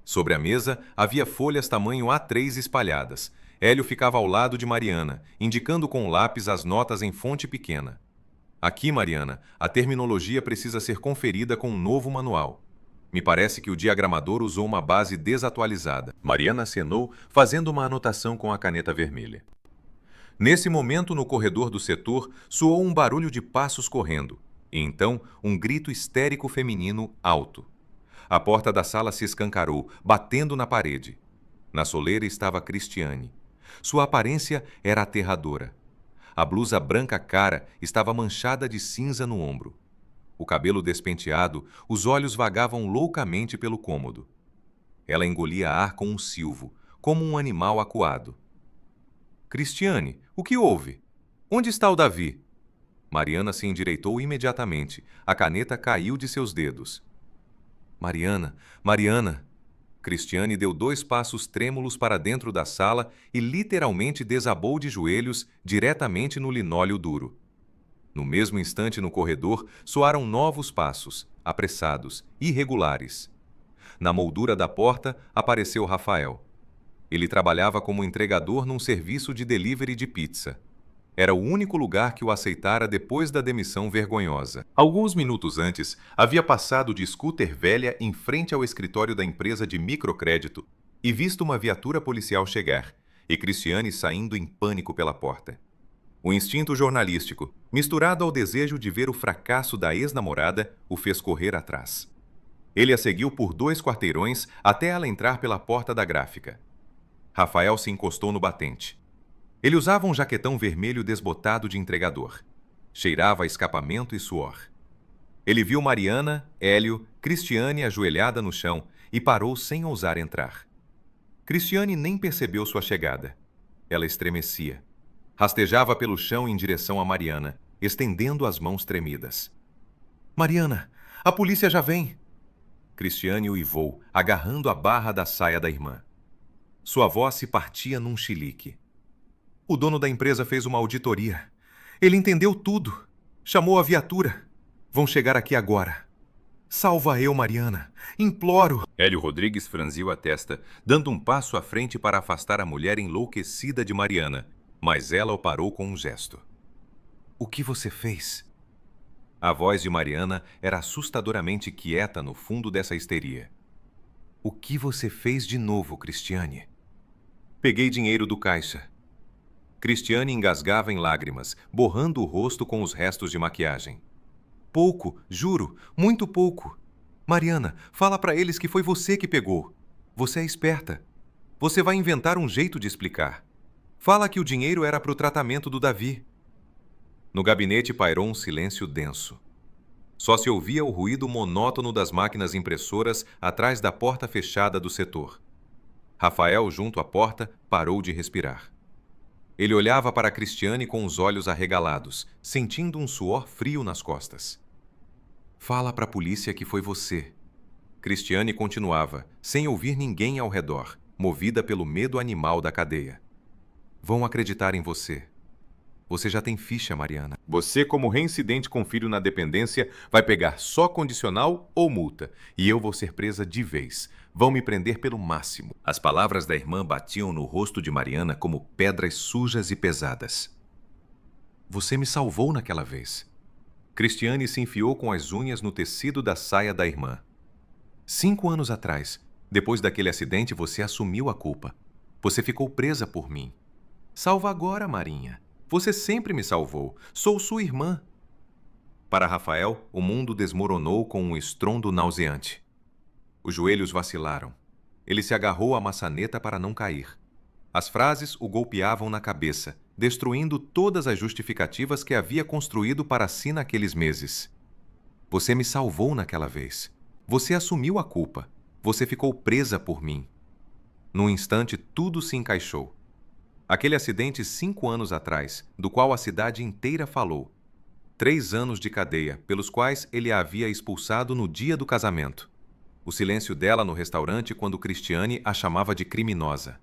Sobre a mesa havia folhas tamanho A3 espalhadas. Hélio ficava ao lado de Mariana, indicando com o lápis as notas em fonte pequena. Aqui, Mariana, a terminologia precisa ser conferida com um novo manual. Me parece que o diagramador usou uma base desatualizada. Mariana acenou, fazendo uma anotação com a caneta vermelha. Nesse momento, no corredor do setor, soou um barulho de passos correndo. E então, um grito histérico feminino alto. A porta da sala se escancarou, batendo na parede. Na soleira estava Cristiane. Sua aparência era aterradora. A blusa branca cara estava manchada de cinza no ombro. O cabelo despenteado, os olhos vagavam loucamente pelo cômodo. Ela engolia ar com um silvo, como um animal acuado. Cristiane, o que houve? Onde está o Davi? Mariana se endireitou imediatamente. A caneta caiu de seus dedos. Mariana, Mariana... Cristiane deu 2 passos trêmulos para dentro da sala e literalmente desabou de joelhos diretamente no linóleo duro. No mesmo instante, no corredor, soaram novos passos, apressados, irregulares. Na moldura da porta, apareceu Rafael. Ele trabalhava como entregador num serviço de delivery de pizza. Era o único lugar que o aceitara depois da demissão vergonhosa. Alguns minutos antes, havia passado de scooter velha em frente ao escritório da empresa de microcrédito e visto uma viatura policial chegar, e Cristiane saindo em pânico pela porta. O instinto jornalístico, misturado ao desejo de ver o fracasso da ex-namorada, o fez correr atrás. Ele a seguiu por 2 quarteirões até ela entrar pela porta da gráfica. Rafael se encostou no batente. Ele usava um jaquetão vermelho desbotado de entregador. Cheirava a escapamento e suor. Ele viu Mariana, Hélio, Cristiane ajoelhada no chão e parou sem ousar entrar. Cristiane nem percebeu sua chegada. Ela estremecia. Rastejava pelo chão em direção a Mariana, estendendo as mãos tremidas. Mariana, a polícia já vem! Cristiane uivou, agarrando a barra da saia da irmã. Sua voz se partia num chilique. O dono da empresa fez uma auditoria. Ele entendeu tudo. Chamou a viatura. Vão chegar aqui agora. Salva eu, Mariana. Imploro. Hélio Rodrigues franziu a testa, dando um passo à frente para afastar a mulher enlouquecida de Mariana, mas ela o parou com um gesto. O que você fez? A voz de Mariana era assustadoramente quieta no fundo dessa histeria. O que você fez de novo, Cristiane? Peguei dinheiro do caixa. Cristiane engasgava em lágrimas, borrando o rosto com os restos de maquiagem. Pouco, juro, muito pouco. Mariana, fala pra eles que foi você que pegou. Você é esperta. Você vai inventar um jeito de explicar. Fala que o dinheiro era pro tratamento do Davi. No gabinete pairou um silêncio denso. Só se ouvia o ruído monótono das máquinas impressoras atrás da porta fechada do setor. Rafael, junto à porta, parou de respirar. Ele olhava para Cristiane com os olhos arregalados, sentindo um suor frio nas costas. Fala pra polícia que foi você. Cristiane continuava, sem ouvir ninguém ao redor, movida pelo medo animal da cadeia. Vão acreditar em você. Você já tem ficha, Mariana. Você, como reincidente com filho na dependência, vai pegar só condicional ou multa. E eu vou ser presa de vez. Vão me prender pelo máximo. As palavras da irmã batiam no rosto de Mariana como pedras sujas e pesadas. Você me salvou naquela vez. Cristiane se enfiou com as unhas no tecido da saia da irmã. 5 anos atrás, depois daquele acidente, você assumiu a culpa. Você ficou presa por mim. Salva agora, Marinha. Você sempre me salvou. Sou sua irmã. Para Rafael, o mundo desmoronou com um estrondo nauseante. Os joelhos vacilaram. Ele se agarrou à maçaneta para não cair. As frases o golpeavam na cabeça, destruindo todas as justificativas que havia construído para si naqueles meses. Você me salvou naquela vez. Você assumiu a culpa. Você ficou presa por mim. Num instante, tudo se encaixou. Aquele acidente 5 anos atrás, do qual a cidade inteira falou. 3 anos de cadeia, pelos quais ele a havia expulsado no dia do casamento. O silêncio dela no restaurante quando Cristiane a chamava de criminosa.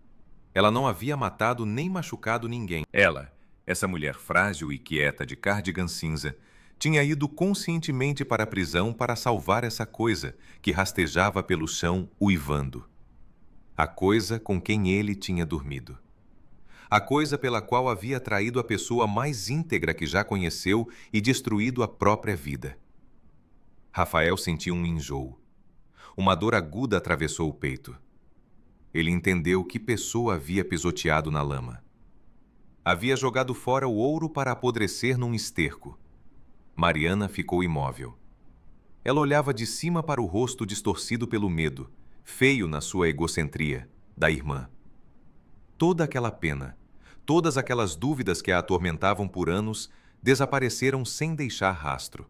Ela não havia matado nem machucado ninguém. Ela, essa mulher frágil e quieta de cardigan cinza, tinha ido conscientemente para a prisão para salvar essa coisa que rastejava pelo chão uivando. A coisa com quem ele tinha dormido. A coisa pela qual havia traído a pessoa mais íntegra que já conheceu e destruído a própria vida. Rafael sentiu um enjoo. Uma dor aguda atravessou o peito. Ele entendeu que pessoa havia pisoteado na lama. Havia jogado fora o ouro para apodrecer num esterco. Mariana ficou imóvel. Ela olhava de cima para o rosto distorcido pelo medo, feio na sua egocentria, da irmã. Toda aquela pena, todas aquelas dúvidas que a atormentavam por anos, desapareceram sem deixar rastro.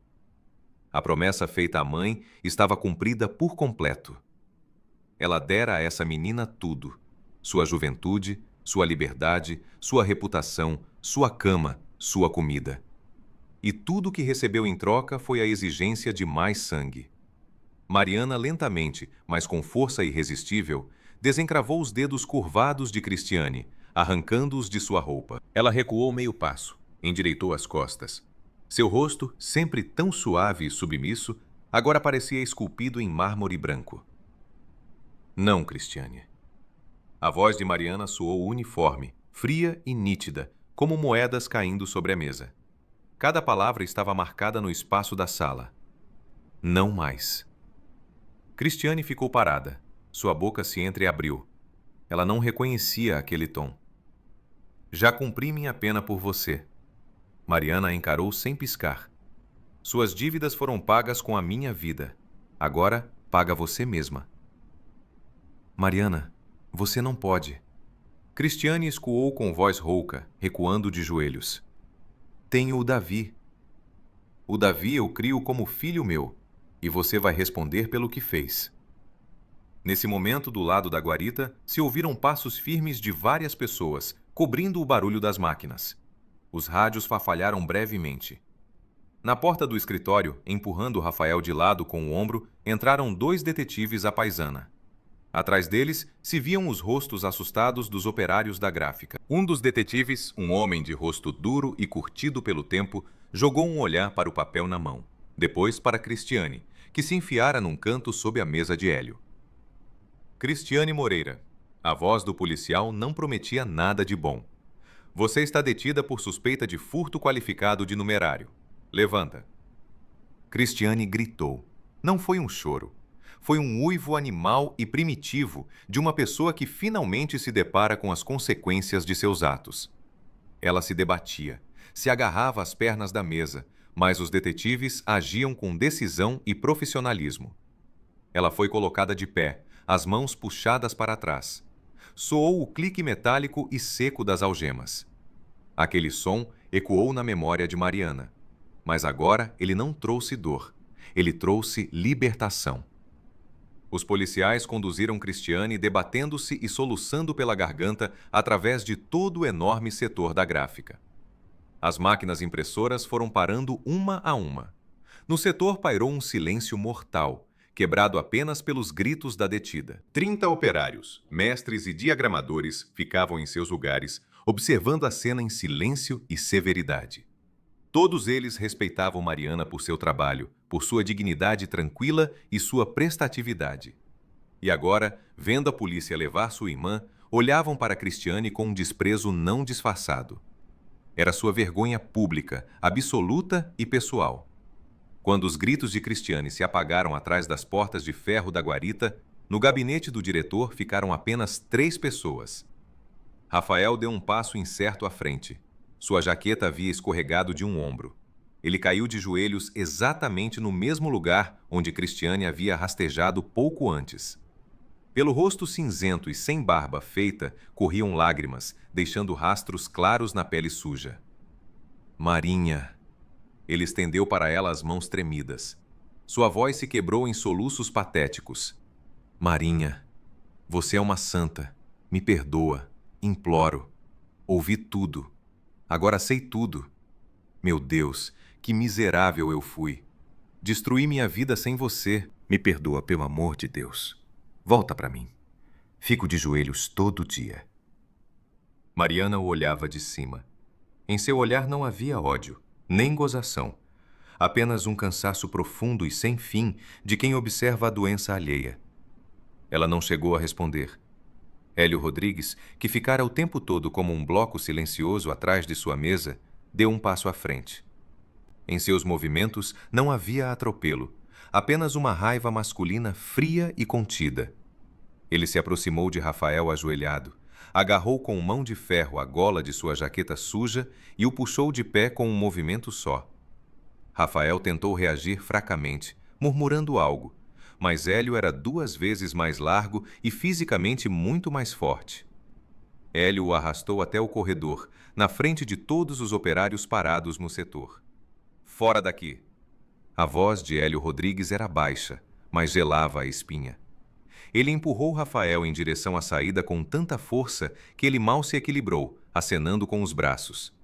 A promessa feita à mãe estava cumprida por completo. Ela dera a essa menina tudo: sua juventude, sua liberdade, sua reputação, sua cama, sua comida. E tudo o que recebeu em troca foi a exigência de mais sangue. Mariana lentamente, mas com força irresistível, desencravou os dedos curvados de Cristiane, arrancando-os de sua roupa. Ela recuou meio passo, endireitou as costas. Seu rosto, sempre tão suave e submisso, agora parecia esculpido em mármore branco. Não, Cristiane. A voz de Mariana soou uniforme, fria e nítida, como moedas caindo sobre a mesa. Cada palavra estava marcada no espaço da sala. Não mais. Cristiane ficou parada. Sua boca se entreabriu. Ela não reconhecia aquele tom. Já cumpri minha pena por você. Mariana a encarou sem piscar. Suas dívidas foram pagas com a minha vida. Agora, paga você mesma. Mariana, você não pode. Cristiane escoou com voz rouca, recuando de joelhos. Tenho o Davi. O Davi eu crio como filho meu, e você vai responder pelo que fez. Nesse momento, do lado da guarita, se ouviram passos firmes de várias pessoas, cobrindo o barulho das máquinas. Os rádios farfalharam brevemente. Na porta do escritório, empurrando Rafael de lado com o ombro, entraram 2 detetives à paisana. Atrás deles se viam os rostos assustados dos operários da gráfica. Um dos detetives, um homem de rosto duro e curtido pelo tempo, jogou um olhar para o papel na mão. Depois para Cristiane, que se enfiara num canto sob a mesa de Hélio. Cristiane Moreira. A voz do policial não prometia nada de bom. Você está detida por suspeita de furto qualificado de numerário. Levanta. Cristiane gritou. Não foi um choro. Foi um uivo animal e primitivo de uma pessoa que finalmente se depara com as consequências de seus atos. Ela se debatia, se agarrava às pernas da mesa, mas os detetives agiam com decisão e profissionalismo. Ela foi colocada de pé, as mãos puxadas para trás. Soou o clique metálico e seco das algemas. Aquele som ecoou na memória de Mariana. Mas agora ele não trouxe dor. Ele trouxe libertação. Os policiais conduziram Cristiane debatendo-se e soluçando pela garganta através de todo o enorme setor da gráfica. As máquinas impressoras foram parando uma a uma. No setor pairou um silêncio mortal, quebrado apenas pelos gritos da detida. 30 operários, mestres e diagramadores ficavam em seus lugares, observando a cena em silêncio e severidade. Todos eles respeitavam Mariana por seu trabalho, por sua dignidade tranquila e sua prestatividade. E agora, vendo a polícia levar sua irmã, olhavam para Cristiane com um desprezo não disfarçado. Era sua vergonha pública, absoluta e pessoal. Quando os gritos de Cristiane se apagaram atrás das portas de ferro da guarita, no gabinete do diretor ficaram apenas 3 pessoas. Rafael deu um passo incerto à frente. Sua jaqueta havia escorregado de um ombro. Ele caiu de joelhos exatamente no mesmo lugar onde Cristiane havia rastejado pouco antes. Pelo rosto cinzento e sem barba feita, corriam lágrimas, deixando rastros claros na pele suja. Marinha! Ele estendeu para ela as mãos tremidas. Sua voz se quebrou em soluços patéticos. Marinha, você é uma santa. Me perdoa. Imploro. Ouvi tudo. Agora sei tudo. Meu Deus, que miserável eu fui. Destruí minha vida sem você. Me perdoa, pelo amor de Deus. Volta para mim. Fico de joelhos todo dia. Mariana o olhava de cima. Em seu olhar não havia ódio, nem gozação. Apenas um cansaço profundo e sem fim de quem observa a doença alheia. Ela não chegou a responder. Hélio Rodrigues, que ficara o tempo todo como um bloco silencioso atrás de sua mesa, deu um passo à frente. Em seus movimentos não havia atropelo, apenas uma raiva masculina fria e contida. Ele se aproximou de Rafael ajoelhado, agarrou com mão de ferro a gola de sua jaqueta suja e o puxou de pé com um movimento só. Rafael tentou reagir fracamente, murmurando algo, mas Hélio era 2 vezes mais largo e fisicamente muito mais forte. Hélio o arrastou até o corredor, na frente de todos os operários parados no setor. Fora daqui! A voz de Hélio Rodrigues era baixa, mas gelava a espinha. Ele empurrou Rafael em direção à saída com tanta força que ele mal se equilibrou, acenando com os braços.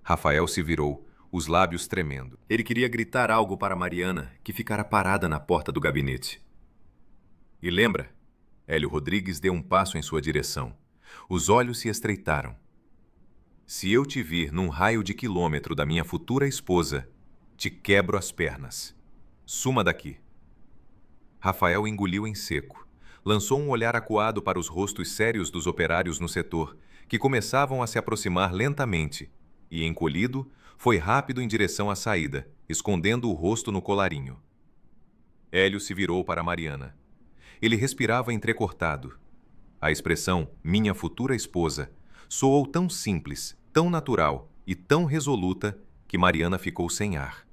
Rafael se virou, os lábios tremendo. Ele queria gritar algo para Mariana, que ficara parada na porta do gabinete. E lembra? Hélio Rodrigues deu um passo em sua direção. Os olhos se estreitaram. Se eu te vir num raio de quilômetro da minha futura esposa, te quebro as pernas. Suma daqui. Rafael engoliu em seco. Lançou um olhar acuado para os rostos sérios dos operários no setor, que começavam a se aproximar lentamente, e, encolhido, foi rápido em direção à saída, escondendo o rosto no colarinho. Hélio se virou para Mariana. Ele respirava entrecortado. A expressão "minha futura esposa" soou tão simples, tão natural e tão resoluta que Mariana ficou sem ar.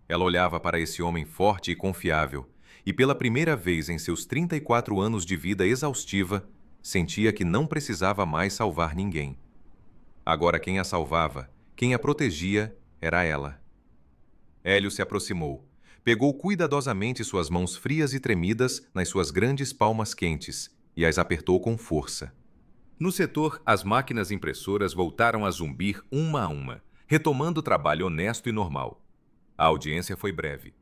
Ela olhava para esse homem forte e confiável, e pela primeira vez em seus 34 anos de vida exaustiva, sentia que não precisava mais salvar ninguém. Agora quem a salvava, quem a protegia, era ela. Hélio se aproximou, pegou cuidadosamente suas mãos frias e tremidas nas suas grandes palmas quentes e as apertou com força. No setor, as máquinas impressoras voltaram a zumbir uma a uma, retomando o trabalho honesto e normal. A audiência foi breve.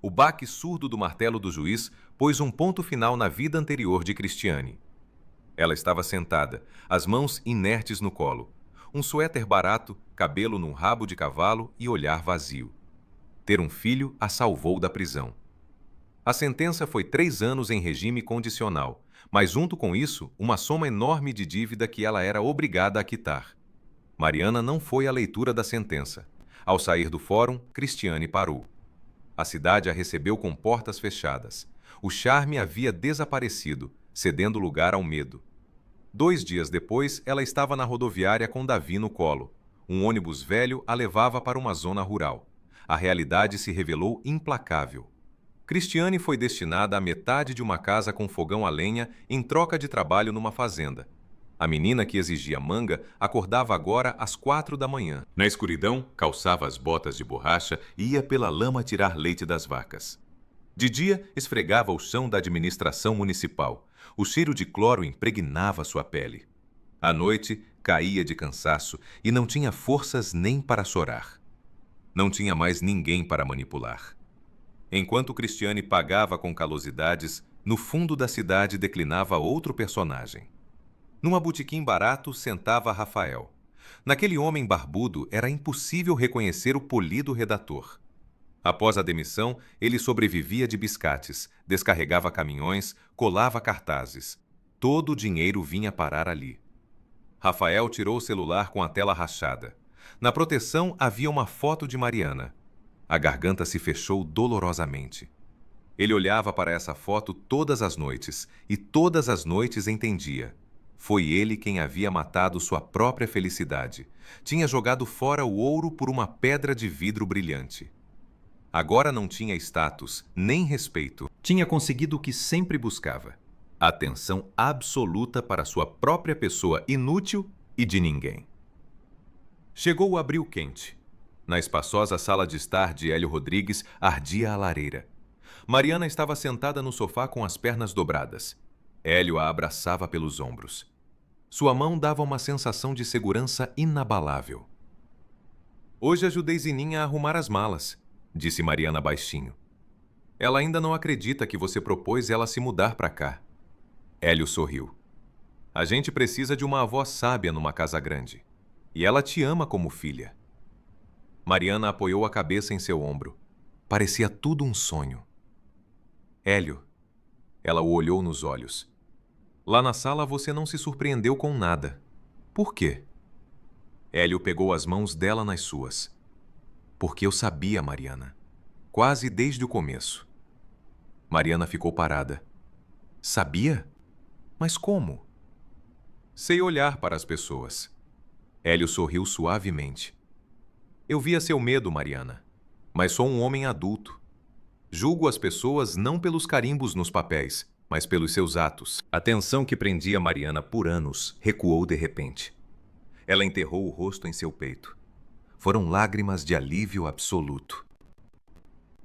O baque surdo do martelo do juiz pôs um ponto final na vida anterior de Cristiane. Ela estava sentada, as mãos inertes no colo. Um suéter barato, cabelo num rabo de cavalo e olhar vazio. Ter um filho a salvou da prisão. A sentença foi 3 anos em regime condicional, mas junto com isso, uma soma enorme de dívida que ela era obrigada a quitar. Mariana não foi à leitura da sentença. Ao sair do fórum, Cristiane parou. A cidade a recebeu com portas fechadas. O charme havia desaparecido, cedendo lugar ao medo. 2 dias depois, ela estava na rodoviária com Davi no colo. Um ônibus velho a levava para uma zona rural. A realidade se revelou implacável. Cristiane foi destinada à metade de uma casa com fogão a lenha em troca de trabalho numa fazenda. A menina que exigia manga acordava agora às 4 da manhã. Na escuridão, calçava as botas de borracha e ia pela lama tirar leite das vacas. De dia, esfregava o chão da administração municipal. O cheiro de cloro impregnava sua pele. À noite, caía de cansaço e não tinha forças nem para chorar. Não tinha mais ninguém para manipular. Enquanto Cristiane pagava com calosidades, no fundo da cidade declinava outro personagem. Numa botequim barato sentava Rafael. Naquele homem barbudo era impossível reconhecer o polido redator. Após a demissão, ele sobrevivia de biscates, descarregava caminhões, colava cartazes. Todo o dinheiro vinha parar ali. Rafael tirou o celular com a tela rachada. Na proteção havia uma foto de Mariana. A garganta se fechou dolorosamente. Ele olhava para essa foto todas as noites, e todas as noites entendia. Foi ele quem havia matado sua própria felicidade. Tinha jogado fora o ouro por uma pedra de vidro brilhante. Agora não tinha status, nem respeito. Tinha conseguido o que sempre buscava: atenção absoluta para sua própria pessoa inútil e de ninguém. Chegou o abril quente. Na espaçosa sala de estar de Hélio Rodrigues ardia a lareira. Mariana estava sentada no sofá com as pernas dobradas. Hélio a abraçava pelos ombros. Sua mão dava uma sensação de segurança inabalável. Hoje ajudei Zininha a arrumar as malas, disse Mariana baixinho. Ela ainda não acredita que você propôs ela se mudar para cá. Hélio sorriu. A gente precisa de uma avó sábia numa casa grande. E ela te ama como filha. Mariana apoiou a cabeça em seu ombro. Parecia tudo um sonho. Hélio. Ela o olhou nos olhos. Lá na sala você não se surpreendeu com nada. Por quê? Hélio pegou as mãos dela nas suas. Porque eu sabia, Mariana. Quase desde o começo. Mariana ficou parada. Sabia? Mas como? Sei olhar para as pessoas. Hélio sorriu suavemente. Eu via seu medo, Mariana. Mas sou um homem adulto. Julgo as pessoas não pelos carimbos nos papéis, mas pelos seus atos. A tensão que prendia Mariana por anos recuou de repente. Ela enterrou o rosto em seu peito. Foram lágrimas de alívio absoluto.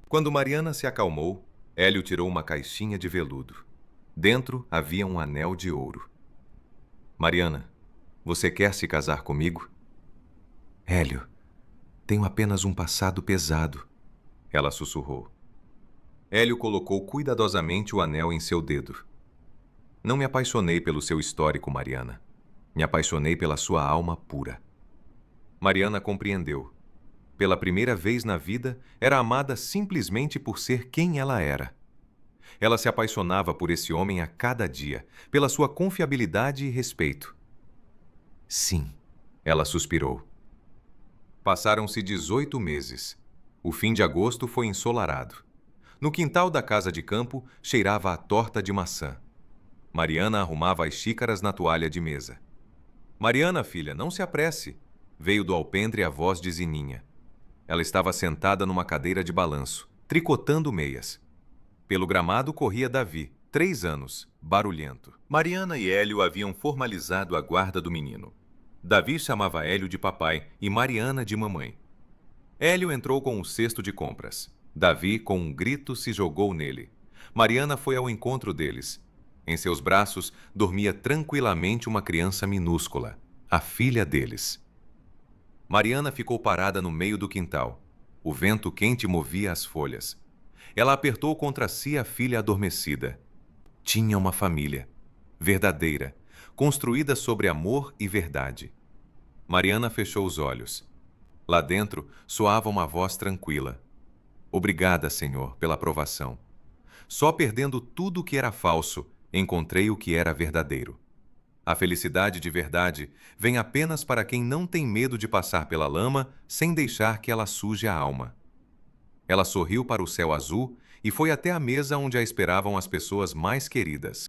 Quando Mariana se acalmou, Hélio tirou uma caixinha de veludo. Dentro havia um anel de ouro. Mariana, você quer se casar comigo? Hélio, tenho apenas um passado pesado, ela sussurrou. Hélio colocou cuidadosamente o anel em seu dedo. Não me apaixonei pelo seu histórico, Mariana. Me apaixonei pela sua alma pura. Mariana compreendeu. Pela primeira vez na vida, era amada simplesmente por ser quem ela era. Ela se apaixonava por esse homem a cada dia, pela sua confiabilidade e respeito. Sim, ela suspirou. Passaram-se 18 meses. O fim de agosto foi ensolarado. No quintal da casa de campo, cheirava a torta de maçã. Mariana arrumava as xícaras na toalha de mesa. Mariana, filha, não se apresse, veio do alpendre a voz de Zininha. Ela estava sentada numa cadeira de balanço, tricotando meias. Pelo gramado corria Davi, 3 anos, barulhento. Mariana e Hélio haviam formalizado a guarda do menino. Davi chamava Hélio de papai e Mariana de mamãe. Hélio entrou com um cesto de compras. Davi, com um grito, se jogou nele. Mariana foi ao encontro deles. Em seus braços dormia tranquilamente uma criança minúscula, a filha deles. Mariana ficou parada no meio do quintal. O vento quente movia as folhas. Ela apertou contra si a filha adormecida. Tinha uma família, verdadeira, construída sobre amor e verdade. Mariana fechou os olhos. Lá dentro soava uma voz tranquila. Obrigada, Senhor, pela provação. Só perdendo tudo o que era falso, encontrei o que era verdadeiro. A felicidade de verdade vem apenas para quem não tem medo de passar pela lama sem deixar que ela suje a alma. Ela sorriu para o céu azul e foi até a mesa onde a esperavam as pessoas mais queridas.